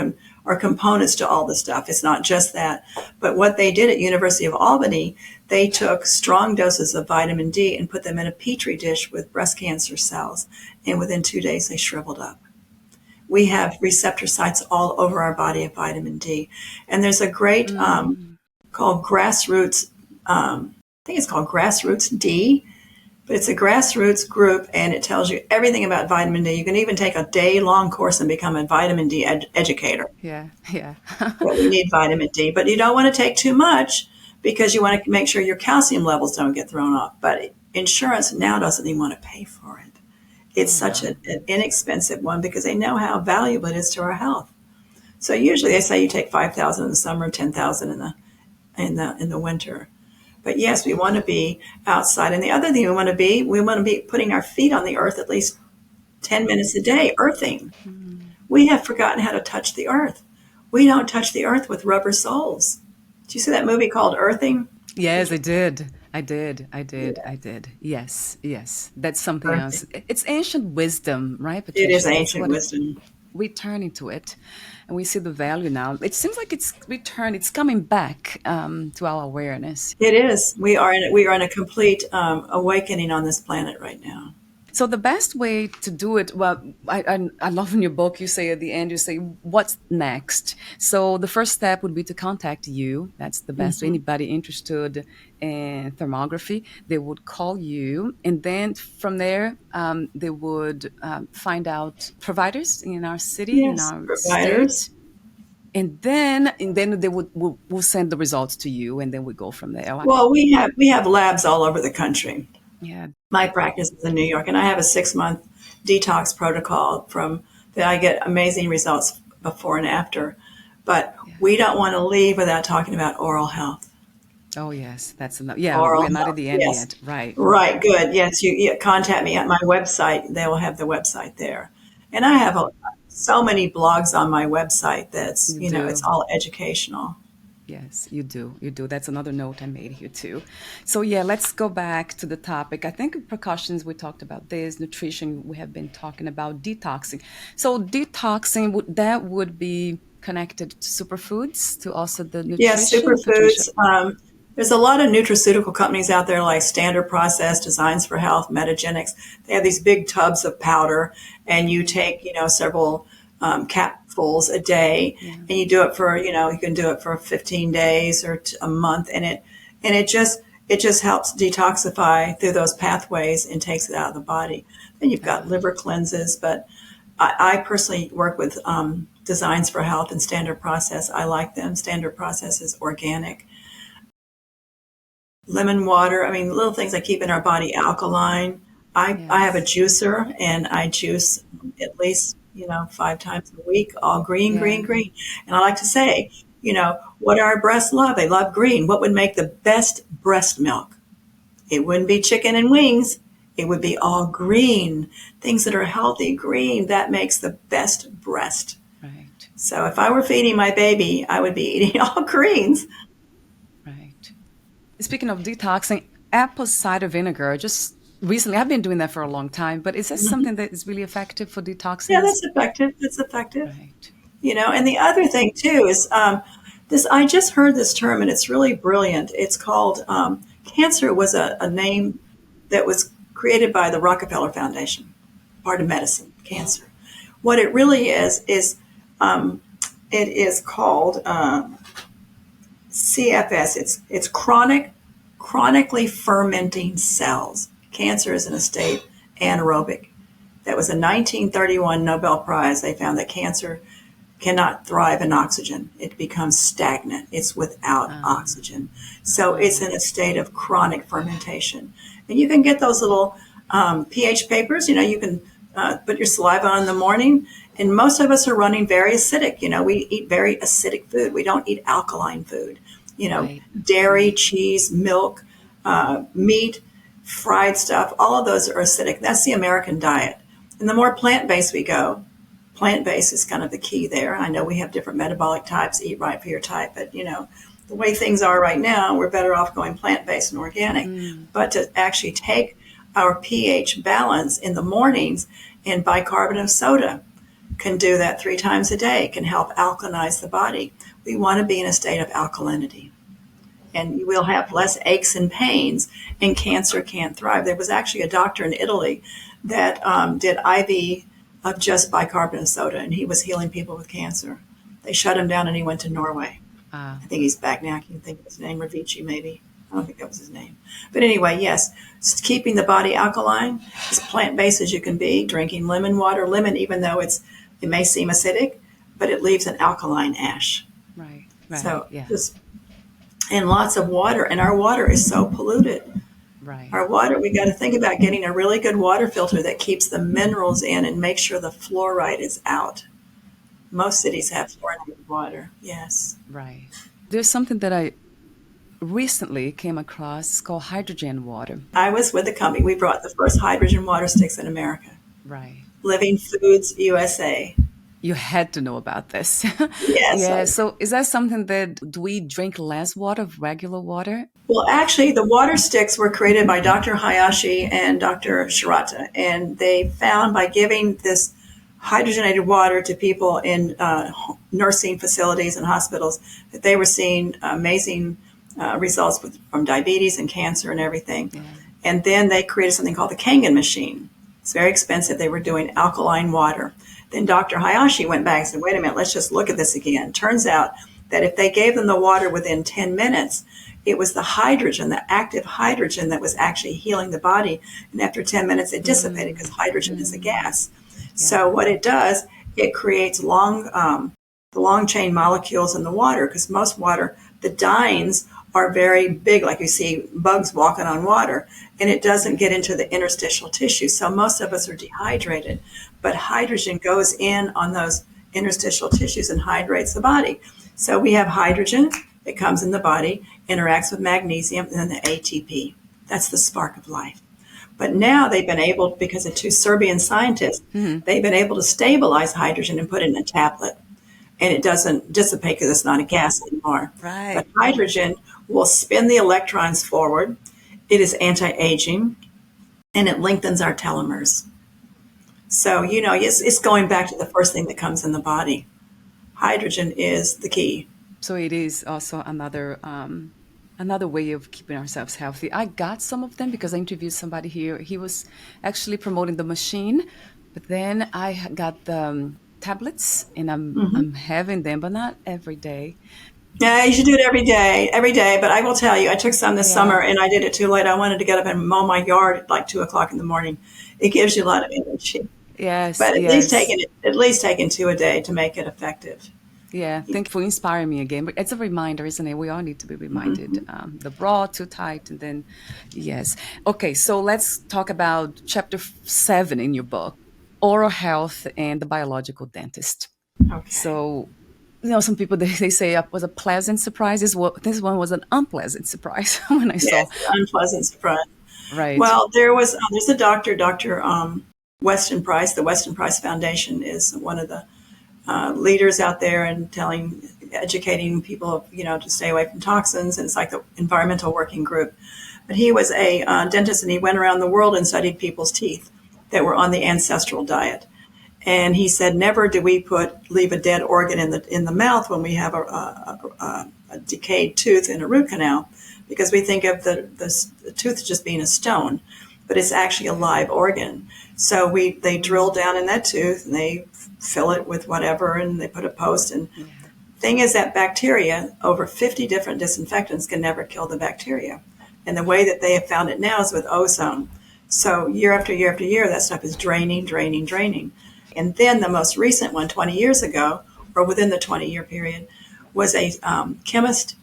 components to all the stuff. It's not just that. But what they did at University of Albany, they took strong doses of vitamin D and put them in a petri dish with breast cancer cells, and within 2 days they shriveled up. We have receptor sites all over our body of vitamin D, and there's a great Mm, called grassroots. I think it's called Grassroots D, but it's a grassroots group, and it tells you everything about vitamin D. You can even take a day-long course and become a vitamin D educator. yeah. Yeah. But we need vitamin D, but you don't want to take too much because you want to make sure your calcium levels don't get thrown off. But insurance now doesn't even want to pay for it. It's Oh such wow. an inexpensive one because they know how valuable it is to our health. So usually they say you take 5,000 in the summer, 10,000 in the winter. But yes, we want to be outside. And the other thing we want to be putting our feet on the earth at least 10 minutes a day, earthing. Mm. We have forgotten how to touch the earth. We don't touch the earth with rubber soles. Did you see that movie called Earthing? Did Yes, you? I did. I did. I did. Yeah, I did. Yes, yes. That's something else. earthing. It's ancient wisdom, right, It is Patricia? That's ancient what it, wisdom. we turn into it, and we see the value now. It seems like it's returned. It's coming back to our awareness. It is. We are in a complete awakening on this planet right now. So the best way to do it, well, I love in your book you say at the end you say what's next. So the first step would be to contact you. That's the best. Hmm. Anybody interested in thermography, they would call you, and then from there they would find out providers in our city, in Yes, our providers. state, and then they would will send the results to you, and then we go from there. Well, we have labs all over the country. Yeah, My practice is in New York, and I have a 6 month detox protocol from that. I get amazing results before and after. But yeah. we don't want to leave without talking about oral health. Oh yes, that's enough. Yeah, Oral we're not at health, the end yes. yet. Right, Right, good. Yes, you contact me at my website. They will have the website there. And I have so many blogs on my website that's, you it's do. all educational. Yes, you do. You do. That's another note I made here too. So yeah, let's go back to the topic. I think precautions, we talked about this, nutrition, we have been talking about detoxing. So detoxing would be connected to superfoods, to also the Yes, nutrition, Patricia. superfoods. There's a lot of nutraceutical companies out there like Standard Process, Designs for Health, Metagenics. They have these big tubs of powder, and you take, several capfuls a day, Yeah. and you do it for, you can do it for 15 days or a month, and it just helps detoxify through those pathways and takes it out of the body. Then you've got Uh, liver cleanses, but I personally work with Designs for Health and Standard Process. I like them. Standard Process is organic. Lemon water. I mean, little things that keep in our body alkaline. I have a yes. juicer and I juice at least, 5 times a week, all green, green, Yeah. green. And I like to say, what do our breasts love? They love green. What would make the best breast milk? It wouldn't be chicken and wings. It would be all green. Things that are healthy, green, that makes the best breast. Right. So if I were feeding my baby, I would be eating all greens. Right. Speaking of detoxing, apple cider vinegar, just recently, I've been doing that for a long time, but is that Mhm. something that is really effective for detoxing Yeah, us? that's effective. That's effective. Right. And the other thing too is this. I just heard this term, and it's really brilliant. It's called cancer. Was a name that was created by the Rockefeller Foundation, part of medicine. Cancer. What it really is um, it is called CFS. It's chronically fermenting cells. Cancer is in a state anaerobic. That was a 1931 Nobel Prize. They found that cancer cannot thrive in oxygen. It becomes stagnant. It's without Uh, oxygen. So it's oh, in a state of chronic fermentation. And you can get those little pH papers. You can put your saliva on in the morning. And most of us are running very acidic. We eat very acidic food. We don't eat alkaline food. right. Dairy, Right. cheese, milk, meat, fried stuff, all of those are acidic. That's the American diet. And the more plant based we go, plant based is kind of the key there. I know we have different metabolic types, eat right for your type, but the way things are right now, we're better off going plant based and organic. Mm, But to actually take our pH balance in the mornings, and bicarbonate of soda can do that 3 times a day, can help alkalinize the body. We want to be in a state of alkalinity, and you will have less aches and pains, and cancer can't thrive. There was actually a doctor in Italy that did IV of just bicarbonate of soda, and he was healing people with cancer. They shut him down, and he went to Norway. uh, I think he's back now. I can think of his name, Ravici, maybe. I don't think that was his name. But anyway, yes, keeping the body alkaline, as plant-based as you can be, drinking lemon water. Lemon, even though it may seem acidic, but it leaves an alkaline ash. right. Right. So Yeah. just and lots of water, and our water is so polluted. Right. Our water, we got to think about getting a really good water filter that keeps the minerals in and makes sure the fluoride is out. Most cities have fluoridated water. Yes. Right. There's something that I recently came across. It's called hydrogen water. I was with the company. We brought the first hydrogen water sticks in America. Right. Living Foods USA. You had to know about this. Yes. Yeah. So is that something that do we drink less water, regular water? Well, actually, the water sticks were created by Dr. Hayashi and Dr. Shirata, and they found by giving this hydrogenated water to people in nursing facilities and hospitals that they were seeing amazing results from diabetes and cancer and everything. Yeah. And then they created something called the Kangen machine. It's very expensive. They were doing alkaline water. Then Dr. Hayashi went back and said, wait a minute, let's just look at this again. Turns out that if they gave them the water within 10 minutes, it was the hydrogen, the active hydrogen that was actually healing the body. And after 10 minutes, it dissipated because hydrogen is a gas. Yeah. So what it does, it creates the long chain molecules in the water because most water, the dynes are very big, like you see bugs walking on water, and it doesn't get into the interstitial tissue. So most of us are dehydrated, but hydrogen goes in on those interstitial tissues and hydrates the body. So we have hydrogen that comes in the body, interacts with magnesium, and then the ATP. That's the spark of life. But now they've been able, because of two Serbian scientists, they've been able to stabilize hydrogen and put it in a tablet. And it doesn't dissipate because it's not a gas anymore. Right. But hydrogen will spin the electrons forward. It is anti-aging, and it lengthens our telomeres. So, it's going back to the first thing that comes in the body. Hydrogen is the key. So it is also another way of keeping ourselves healthy. I got some of them because I interviewed somebody here. He was actually promoting the machine, but then I got the tablets, and I'm having them, but not every day. Yeah, you should do it every day. But I will tell you, I took some this summer, and I did it too late. I wanted to get up and mow my yard at like 2:00 in the morning. It gives you a lot of energy. Yes, But yes. at least taking two a day to make it effective. Yeah, thank you for inspiring me again. But it's a reminder, isn't it? We all need to be reminded. The bra too tight, and then yes. Okay, so let's talk about chapter 7 in your book, oral health and the biological dentist. Okay. So, some people they say it was a pleasant surprise. This one was an unpleasant surprise when I saw. Yes, unpleasant surprise. Right. Well, there's a doctor, Dr. Weston Price. The Weston Price Foundation is one of the leaders out there and educating people, to stay away from toxins. And it's like the environmental working group. But he was a dentist, and he went around the world and studied people's teeth that were on the ancestral diet. And he said, never do we leave a dead organ in the mouth when we have a decayed tooth in a root canal, because we think of the tooth just being a stone, but it's actually a live organ. So they drill down in that tooth and they fill it with whatever, and they put a post. And thing is that bacteria, over 50 different disinfectants can never kill the bacteria. And the way that they have found it now is with ozone. So year after year after year, that stuff is draining, draining, draining. And then the most recent one, 20 years ago, or within the 20-year period, was a chemist,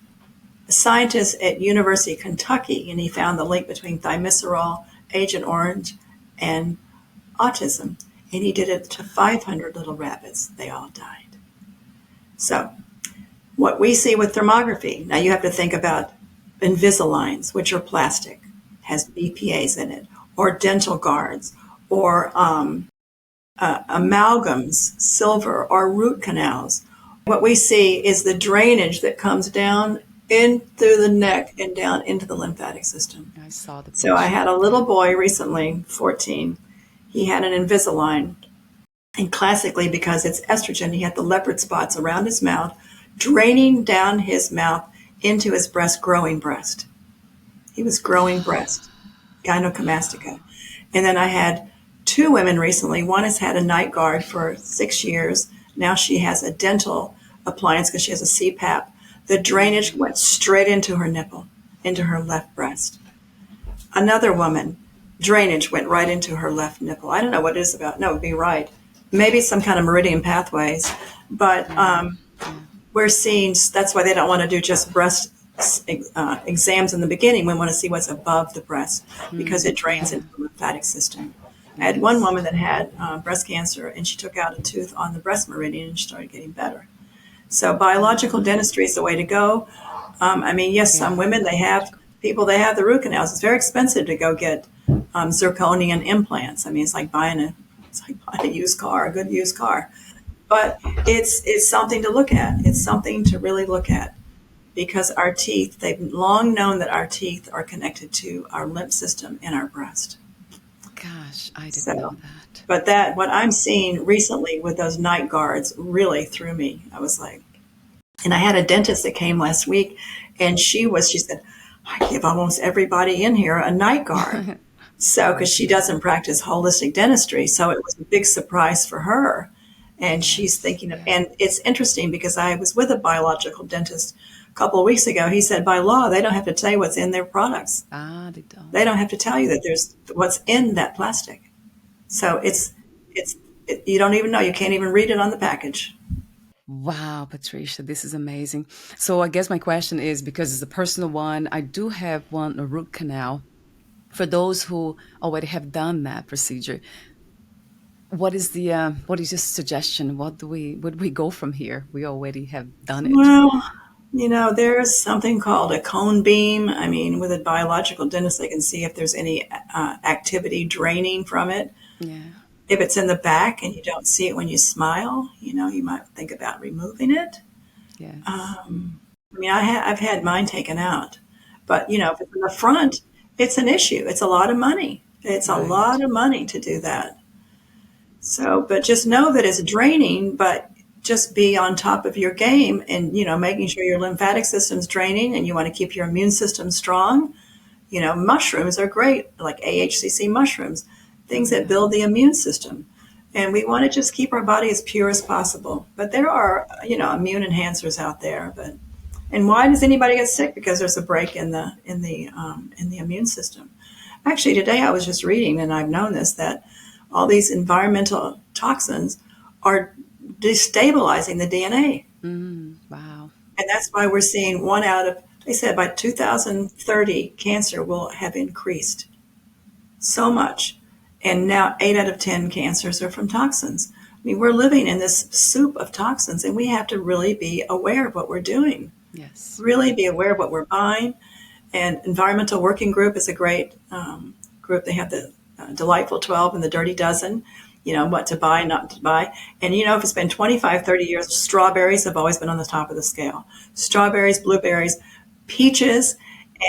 a scientist at University of Kentucky, and he found the link between thimerosal, Agent Orange, and autism. And he did it to 500 little rabbits. They all died. So what we see with thermography, now you have to think about Invisaligns, which are plastic, has BPAs in it, or dental guards, or amalgams, silver, or root canals. What we see is the drainage that comes down in through the neck and down into the lymphatic system. I saw the picture. So I had a little boy recently, 14. He had an Invisalign. And classically, because it's estrogen, he had the leopard spots around his mouth, draining down his mouth into his breast, growing breast. He was growing breast, gynecomastia. And then I had 2 women recently. One has had a night guard for 6 years. Now she has a dental appliance because she has a CPAP. The drainage went straight into her nipple, into her left breast. Another woman, drainage went right into her left nipple. I don't know what it is about. No, it would be right. Maybe some kind of meridian pathways. But we're seeing, that's why they don't want to do just breast exams in the beginning. We want to see what's above the breast because it drains into the lymphatic system. I had one woman that had breast cancer, and she took out a tooth on the breast meridian and she started getting better. So biological dentistry is the way to go. Yes, some women, they have the root canals. It's very expensive to go get zirconian implants. It's like buying It's like buying a used car, a good used car. But it's something to look at. It's something to really look at because our teeth, they've long known that our teeth are connected to our lymph system in our breast. Gosh, I didn't know So, that. but that, what I'm seeing recently with those night guards really threw me. I was like, and I had a dentist that came last week and she said, I give almost everybody in here a night guard. So, because she doesn't practice holistic dentistry, so it was a big surprise for her. And she's Yes, thinking of, yeah. and it's interesting because I was with a biological dentist a couple of weeks ago. He said by law, they don't have to tell you what's in their products. Ah, they They don't. don't have to tell you that there's what's in that plastic. So it's, you don't even know. You can't even read it on the package. Wow, Patricia, this is amazing. So I guess my question is because it's a personal one, I do have one, a root canal. For those who already have done that procedure, what is your suggestion? Would we go from here? We already have done it. Well, there's something called a cone beam. I mean, with a biological dentist, they can see if there's any activity draining from it. Yeah. If it's in the back and you don't see it when you smile, you might think about removing it. Yes. I mean, I've had mine taken out, but if it's in the front, it's an issue. It's a lot of money. It's a Right. lot of money to do that. So, but just know that it's draining, but just be on top of your game and, making sure your lymphatic system's draining and you want to keep your immune system strong. Mushrooms are great, like AHCC mushrooms, Oh things that yeah. build the immune system. And we want to just keep our body as pure as possible. But there are, immune enhancers out there. But and why does anybody get sick? Because there's a break in the immune system. Actually, today I was just reading, and I've known this, that all these environmental toxins are destabilizing the DNA. Wow. And that's why we're seeing one out of, they said by 2030, cancer will have increased so much. And now 8 out of 10 cancers are from toxins. I mean, we're living in this soup of toxins, and we have to really be aware of what we're doing, Yes. really be aware of what we're buying. And Environmental Working Group is a great group. They have the Delightful 12 and the Dirty Dozen, what to buy, not to buy. And, if it's been 25, 30 years, strawberries have always been on the top of the scale. Strawberries, blueberries, peaches,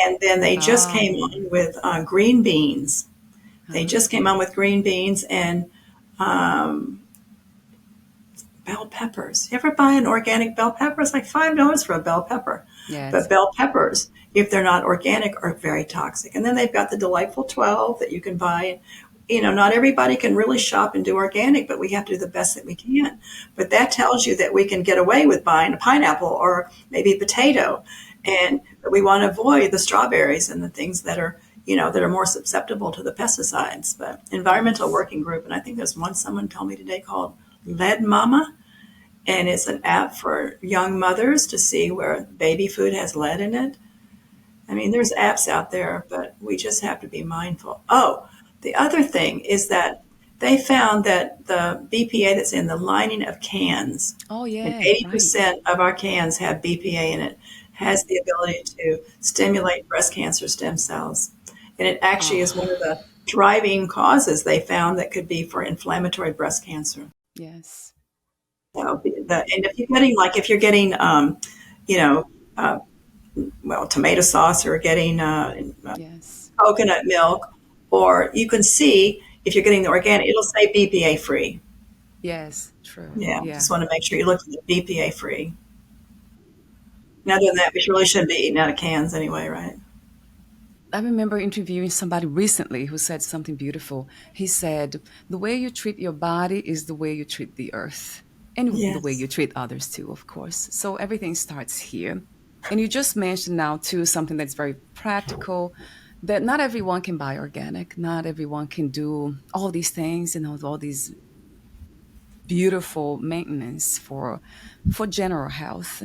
and then they just came Oh. on with green beans. They just came on Ah. with green beans and um, bell peppers. You ever buy an organic bell pepper? It's like $5 for a bell pepper. But Yes. bell peppers, if they're not organic, are very toxic. And then they've got the Delightful 12 that you can buy. Not everybody can really shop and do organic, but we have to do the best that we can. But that tells you that we can get away with buying a pineapple or maybe a potato. And we want to avoid the strawberries and the things that are more susceptible to the pesticides. But Environmental Yes. Working Group, and I think there's one someone told me today called Lead Mama, and it's an app for young mothers to see where baby food has lead in it. I mean, there's apps out there, but we just have to be mindful. Oh, the other thing is that they found that the BPA that's in the lining of cans, Oh and yeah. Right. 80% of our cans have BPA in it, has the ability to stimulate breast cancer stem cells. And it actually is one of Oh. the driving causes they found that could be for inflammatory breast cancer. Yes. So and if you're getting, you know, uh, well, tomato sauce or getting Yes. coconut milk, or you can see if you're getting the organic, it'll say BPA free. Yes. True. Yeah, Yeah. just want to make sure you look for the BPA free. And other than that, we really shouldn't be eating out of cans anyway, right? I remember interviewing somebody recently who said something beautiful. He said, the way you treat your body is the way you treat the earth, and the way Yes. you treat others too, of course. So everything starts here. And you just mentioned now, too, something that's very practical, that not everyone can buy organic. Not everyone can do all these things, all these beautiful maintenance for general health.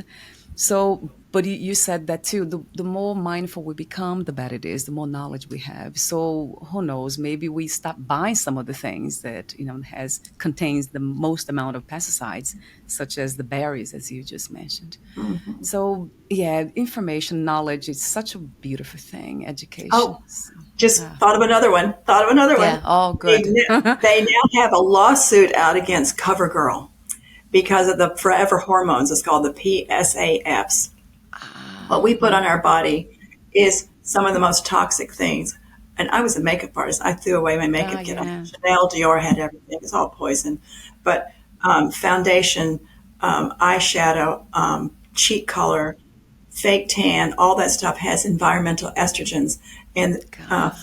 So, but you said that too. The more mindful we become, the better it is. The more knowledge we have. So who knows? Maybe we stop buying some of the things that has contains the most amount of pesticides, such as the berries, as you just mentioned. Mhm. So yeah, information, knowledge is such a beautiful thing. Education. Oh, So. Just Ah, thought of another one. Thought of another yeah, one. all They, good. they now have a lawsuit out against CoverGirl because of the forever hormones. It's called the PSAFs. What we put Mhm. on our body is some of the most toxic things. And I was a makeup artist. I threw away my Ah, makeup kit. yeah. Chanel, Dior had everything. It's all poison. But foundation, eyeshadow, cheek color, fake tan, all that stuff has environmental estrogens. And God.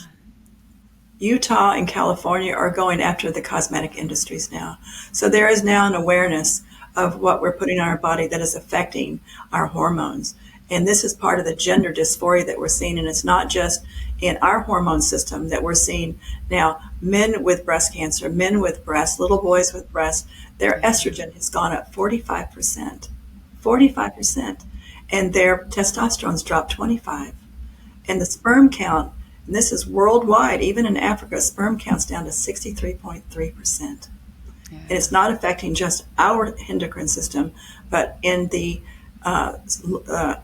Utah and California are going after the cosmetic industries now. So there is now an awareness of what we're putting on our body that is affecting our hormones. And this is part of the gender dysphoria that we're seeing. And it's not just in our hormone system that we're seeing now. Men with breast cancer, men with breasts, little boys with breasts, their Yeah. estrogen has gone up 45%. 45%. And their testosterone's dropped 25. And the sperm count, and this is worldwide, even in Africa, sperm count's down to 63.3%. And Yeah. it's not affecting just our endocrine system, but in the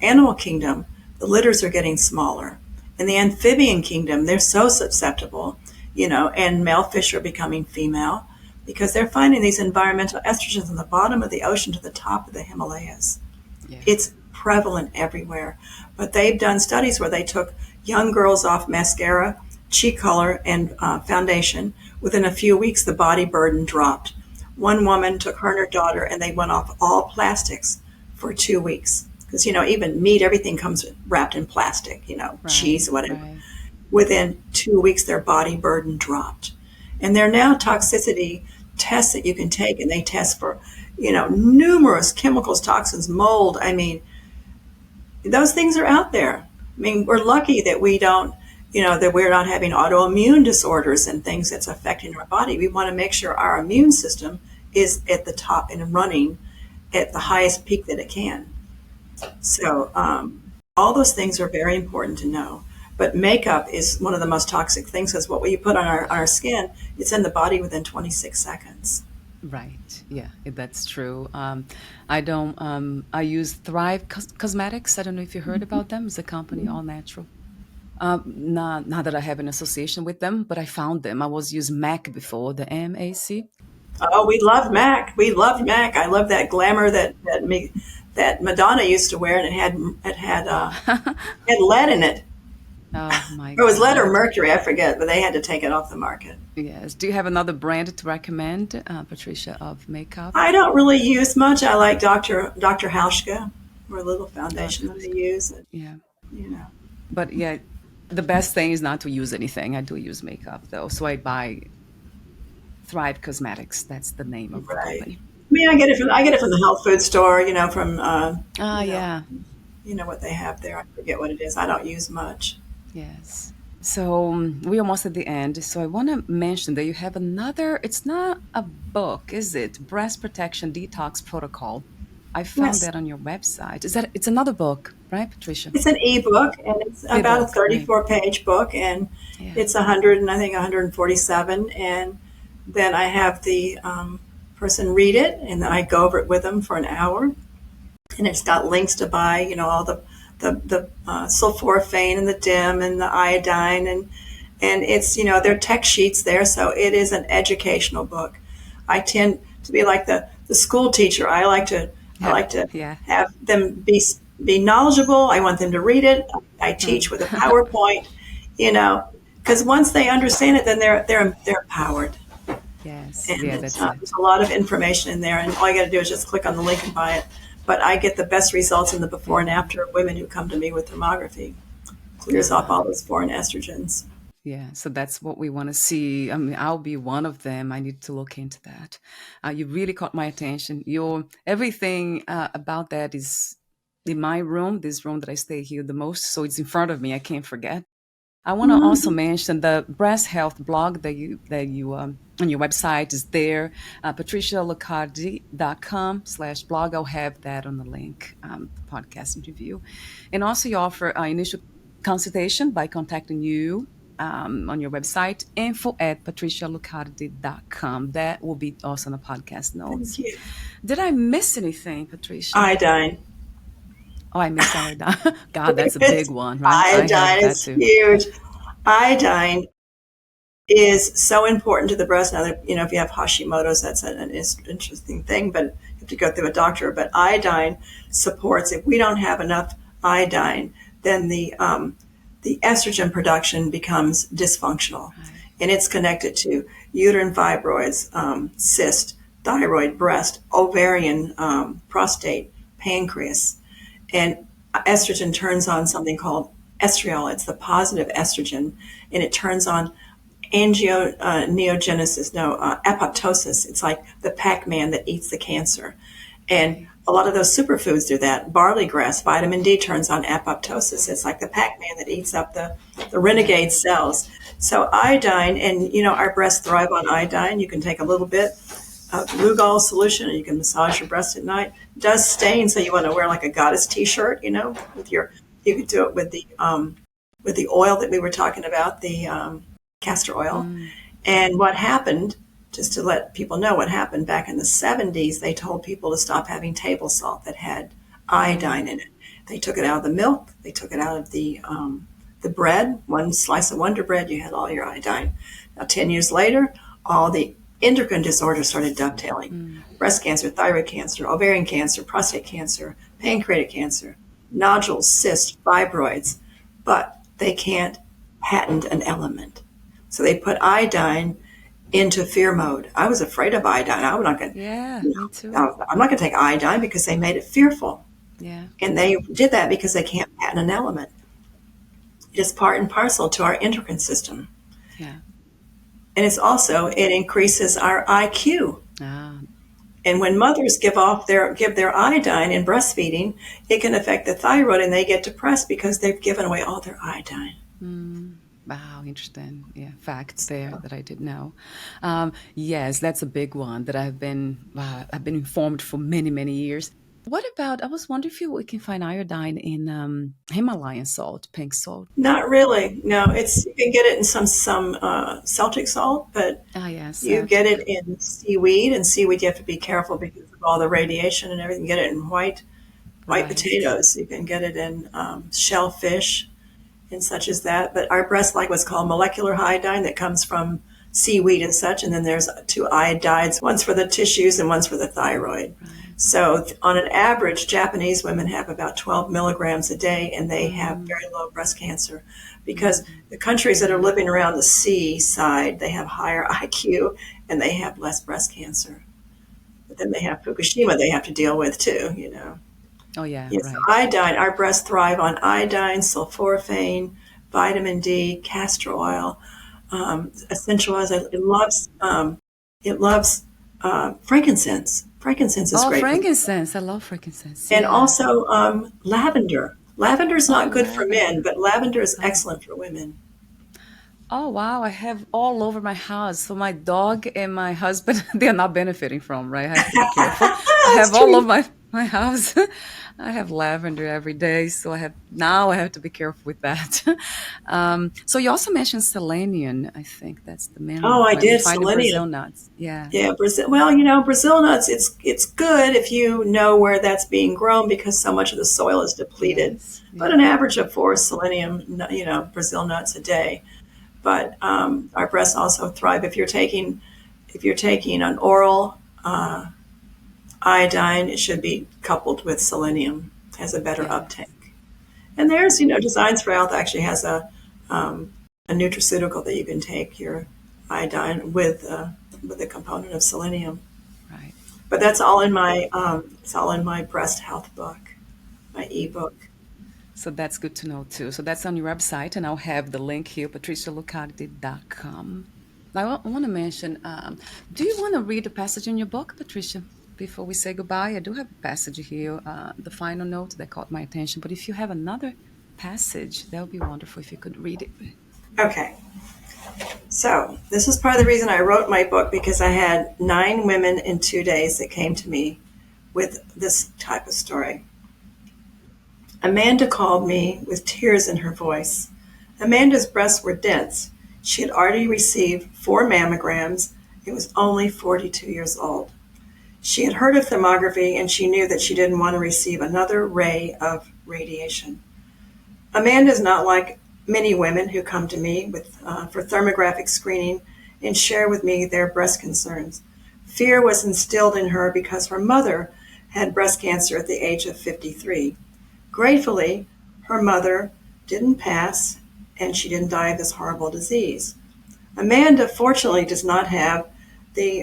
animal kingdom, the litters are getting smaller. In the amphibian kingdom, they're so susceptible, and male fish are becoming female because they're finding these environmental estrogens on the bottom of the ocean to the top of the Himalayas. Yeah. It's prevalent everywhere. But they've done studies where they took young girls off mascara, cheek color, and foundation. Within a few weeks, the body burden dropped. One woman took her and her daughter, and they went off all plastics for 2 weeks. Because, even meat, everything comes wrapped in plastic, Right. cheese, whatever. Right. Within 2 weeks, their body burden dropped. And there are now toxicity tests that you can take, and they test for, numerous chemicals, toxins, mold. I mean, those things are out there. I mean, we're lucky that we don't, that we're not having autoimmune disorders and things that's affecting our body. We want to make sure our immune system is at the top and running at the highest peak that it can. So, all those things are very important to know. But makeup is one of the most toxic things because what we put on our skin, it's in the body within 26 seconds. Right. Yeah, that's true. I don't. I use Thrive Cosmetics. I don't know if you heard about them. It's a company, all natural. Not that I have an association with them, but I found them. I was using MAC before, the MAC. Oh, we love Mac. We loved Mac. I love that glamour that Madonna used to wear, and had lead in it. Oh my Or it was lead or God. mercury, I forget, but they had to take it off the market. Yes. Do you have another brand to recommend, Patricia, of makeup? I don't really use much. I like Dr. Hauschka, or a little foundation that I Okay. use. Yeah. You know, But yeah, the best thing is not to use anything. I do use makeup though. So I buy Thrive Cosmetics. That's the name of the right? company. I mean, I get it from the health food store. From Ah, you know, yeah. what they have there. I forget what it is. I don't use much. Yes. So we're almost at the end. So I want to mention that you have another, it's not a book, is it? Breast Protection Detox Protocol. I found Yes, that on your website. Is that, it's another book, right, Patricia? it's an ebook, and it's about a Ebook, right? 34-page book, and Yeah. it's 100 and I think 147. And then I have the person read it, and then I go over it with them for an hour. And it's got links to buy, all the sulforaphane and the dim and the iodine, and it's there are tech sheets there, so it is an educational book. I tend to be like the school teacher. I Yeah. like to Yeah. have them be knowledgeable. I want them to read it. I teach with a PowerPoint, because once they understand it, then they're empowered. Yes. And Yeah, that's there's it. a lot of information in there, and all you got to do is just click on the link and buy it. But I get the best results in the before and Yeah. after of women who come to me with thermography. Clears off Ah, all those foreign estrogens. yeah. So that's what we want to see. I mean, I'll be one of them. I need to look into that. You really caught my attention. Your everything about that is in my room, this room that I stay here the most. So it's in front of me. I can't forget. I want to also Mhm. mention the breast health blog that you on your website is there, patricialoccardi.com/blog. I'll have that on the link, the podcast interview. And also you offer initial consultation by contacting you on your website, info@patricialoccardi.com. That will be also on the podcast Thank notes. you. Did I miss anything, Patricia? Iodine. Oh, I missed iodine. God, that's a big one, right? I have Iodine that is too. huge. Iodine is so important to the breast. Now, if you have Hashimoto's, that's an interesting thing, but you have to go through a doctor. But iodine supports, if we don't have enough iodine, then the estrogen production becomes dysfunctional. Right. And it's connected to uterine fibroids, cyst, thyroid, breast, ovarian, prostate, pancreas. And estrogen turns on something called estriol. It's the positive estrogen, and it turns on apoptosis. It's like the Pac-Man that eats the cancer. And a lot of those superfoods do that. Barley grass, vitamin D turns on apoptosis. It's like the Pac-Man that eats up the renegade cells. So iodine, and our breasts thrive on iodine. You can take a little bit of Lugol solution, and you can massage your breast at night. It does stain, so you want to wear like a goddess T-shirt, you could do it with the oil that we were talking about, the castor oil. And what happened, just to let people know what happened back in the 70s, they told people to stop having table salt that had iodine in it. They took it out of the milk. They took it out of the bread. One slice of Wonder Bread, you had all your iodine. Now, 10 years later, all the endocrine disorders started dovetailing. Breast cancer, thyroid cancer, ovarian cancer, prostate cancer, pancreatic cancer, nodules, cysts, fibroids. But they can't patent an element. So they put iodine into fear mode. I was afraid of iodine. I'm not going Me too. to take iodine because they made it fearful. Yeah. And they did that because they can't patent an element. It is part and parcel to our endocrine system. Yeah. And it increases our IQ. Ah. And when mothers give their iodine in breastfeeding, it can affect the thyroid, and they get depressed because they've given away all their iodine. Wow, interesting. Yeah, facts there that I didn't know. Yes, that's a big one that I've been informed for many, many years. What about, I was wondering if we can find iodine in Himalayan salt, pink salt. Not really. No, you can get it in some Celtic salt, but Yes. you get it in seaweed, and seaweed you have to be careful because of all the radiation and everything. You get it in white Right. potatoes. You can get it in shellfish and such as that. But our breasts like what's called molecular iodine that comes from seaweed and such. And then there's 2 iodides, one's for the tissues and one's for the thyroid. Right. So on an average, Japanese women have about 12 milligrams a day, and they have very low breast cancer because the countries that are living around the sea side, they have higher IQ and they have less breast cancer. But then they have Fukushima they have to deal with too. Oh, yeah, Yes, right. iodine. Our breasts thrive on iodine, sulforaphane, vitamin D, castor oil, essential oils. It loves frankincense. Frankincense is great. Frankincense. I love frankincense. And Yeah. also lavender. Lavender is not good for men, lavender. but lavender is excellent for women. Oh, wow. I have all over my house. So my dog and my husband, they're not benefiting from, right? I have to be careful. I That's have all true. over my house. I have lavender every day. So I have to be careful with that. So you also mentioned selenium. I think that's the main Oh, I one we did find in Brazil selenium. nuts. Yeah. Yeah, Brazil. Well, Brazil nuts. It's good if you know where that's being grown because so much of the soil is depleted. Yes. But Yeah. an average of 4 selenium, Brazil nuts a day. But our breasts also thrive if you're taking an oral iodine. It should be coupled with selenium. It has a better Yeah. uptake. And there's Designs for Health actually has a nutraceutical that you can take your iodine with a component of selenium. Right. But it's all in my breast health book, my ebook. So that's good to know too. So that's on your website, and I'll have the link here, patricialucardi.com. I want to mention, do you want to read a passage in your book, Patricia, before we say goodbye? I do have a passage here, the final note that caught my attention. But if you have another passage, that would be wonderful if you could read it. Okay. So this is part of the reason I wrote my book, because I had 9 women in 2 days that came to me with this type of story. Amanda called me with tears in her voice. Amanda's breasts were dense. She had already received 4 mammograms. It was only 42 years old. She had heard of thermography, and she knew that she didn't want to receive another ray of radiation. Amanda is not like many women who come to me for thermographic screening and share with me their breast concerns. Fear was instilled in her because her mother had breast cancer at the age of 53. Gratefully, her mother didn't pass and she didn't die of this horrible disease. Amanda, fortunately, does not have the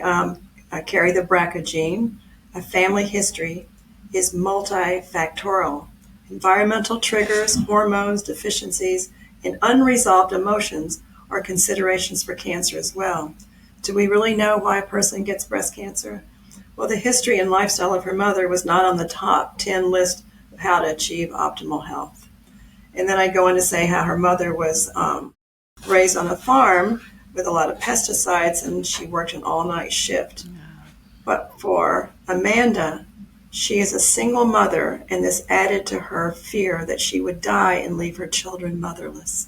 carry the BRCA gene. A family history is multifactorial. Environmental triggers, hormones, deficiencies, and unresolved emotions are considerations for cancer as well. Do we really know why a person gets breast cancer? Well, the history and lifestyle of her mother was not on the top 10 list of how to achieve optimal health. And then I go on to say how her mother was raised on a farm with a lot of pesticides, and she worked an all-night shift. But for Amanda, she is a single mother, and this added to her fear that she would die and leave her children motherless.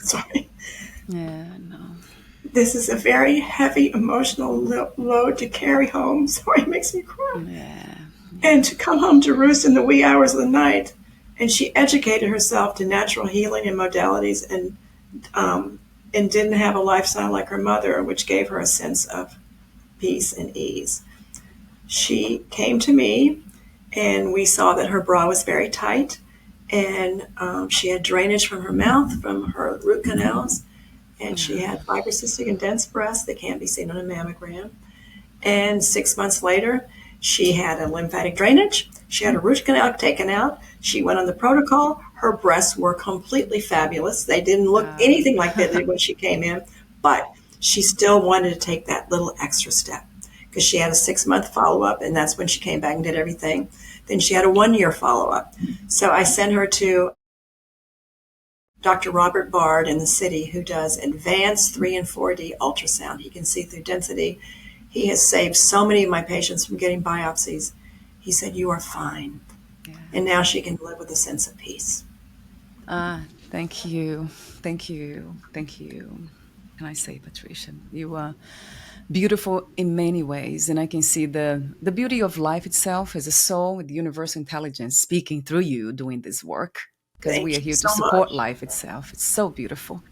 Sorry. Yeah, no. This is a very heavy emotional load to carry home. Sorry, it makes me cry. Yeah. And to come home to roost in the wee hours of the night. And she educated herself to natural healing and modalities, and didn't have a lifestyle like her mother, which gave her a sense of peace and ease. She came to me, and we saw that her bra was very tight, and she had drainage from her mouth, from her root canals, and she had fibrocystic and dense breasts that can't be seen on a mammogram. And 6 months later, she had a lymphatic drainage. She had a root canal taken out. She went on the protocol. Her breasts were completely fabulous. They didn't look anything like they did when she came in, but she still wanted to take that little extra step because she had a 6-month follow-up, and that's when she came back and did everything. Then she had a 1-year follow-up. So I sent her to Dr. Robert Bard in the city, who does advanced 3 and 4D ultrasound. He can see through density. He has saved so many of my patients from getting biopsies. He said, "You are fine." Yeah. And now she can live with a sense of peace. Thank you. Thank you. Thank you. Can I say, Patricia, you are beautiful in many ways. And I can see the beauty of life itself as a soul with universal intelligence speaking through you doing this work, because we Thank are you here to so support much. life itself. It's so beautiful.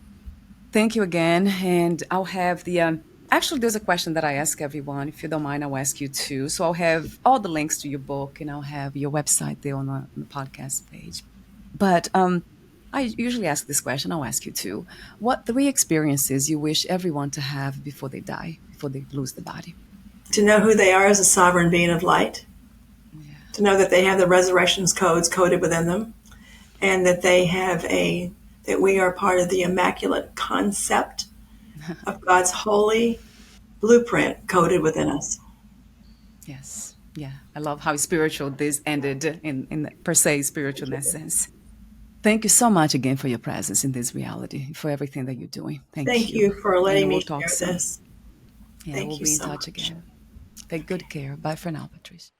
Thank you again. And I'll have actually, there's a question that I ask everyone. If you don't mind, I'll ask you too. So I'll have all the links to your book, and I'll have your website there on the podcast page. But I usually ask this question. I'll ask you too. What 3 experiences you wish everyone to have before they die, before they lose the body? To know who they are as a sovereign being of light, Yeah. to know that they have the resurrections codes coded within them, and that that we are part of the immaculate concept of God's holy blueprint coded within us. Yes. Yeah. I love how spiritual this ended in per se spiritual in that sense. Thank you so much again for your presence in this reality, for everything that you're doing. Thank Thank you. you for letting And me we'll talk share soon. this. Yeah, we'll Thank you be in so touch much. again. Take good care. Bye for now, Patricia.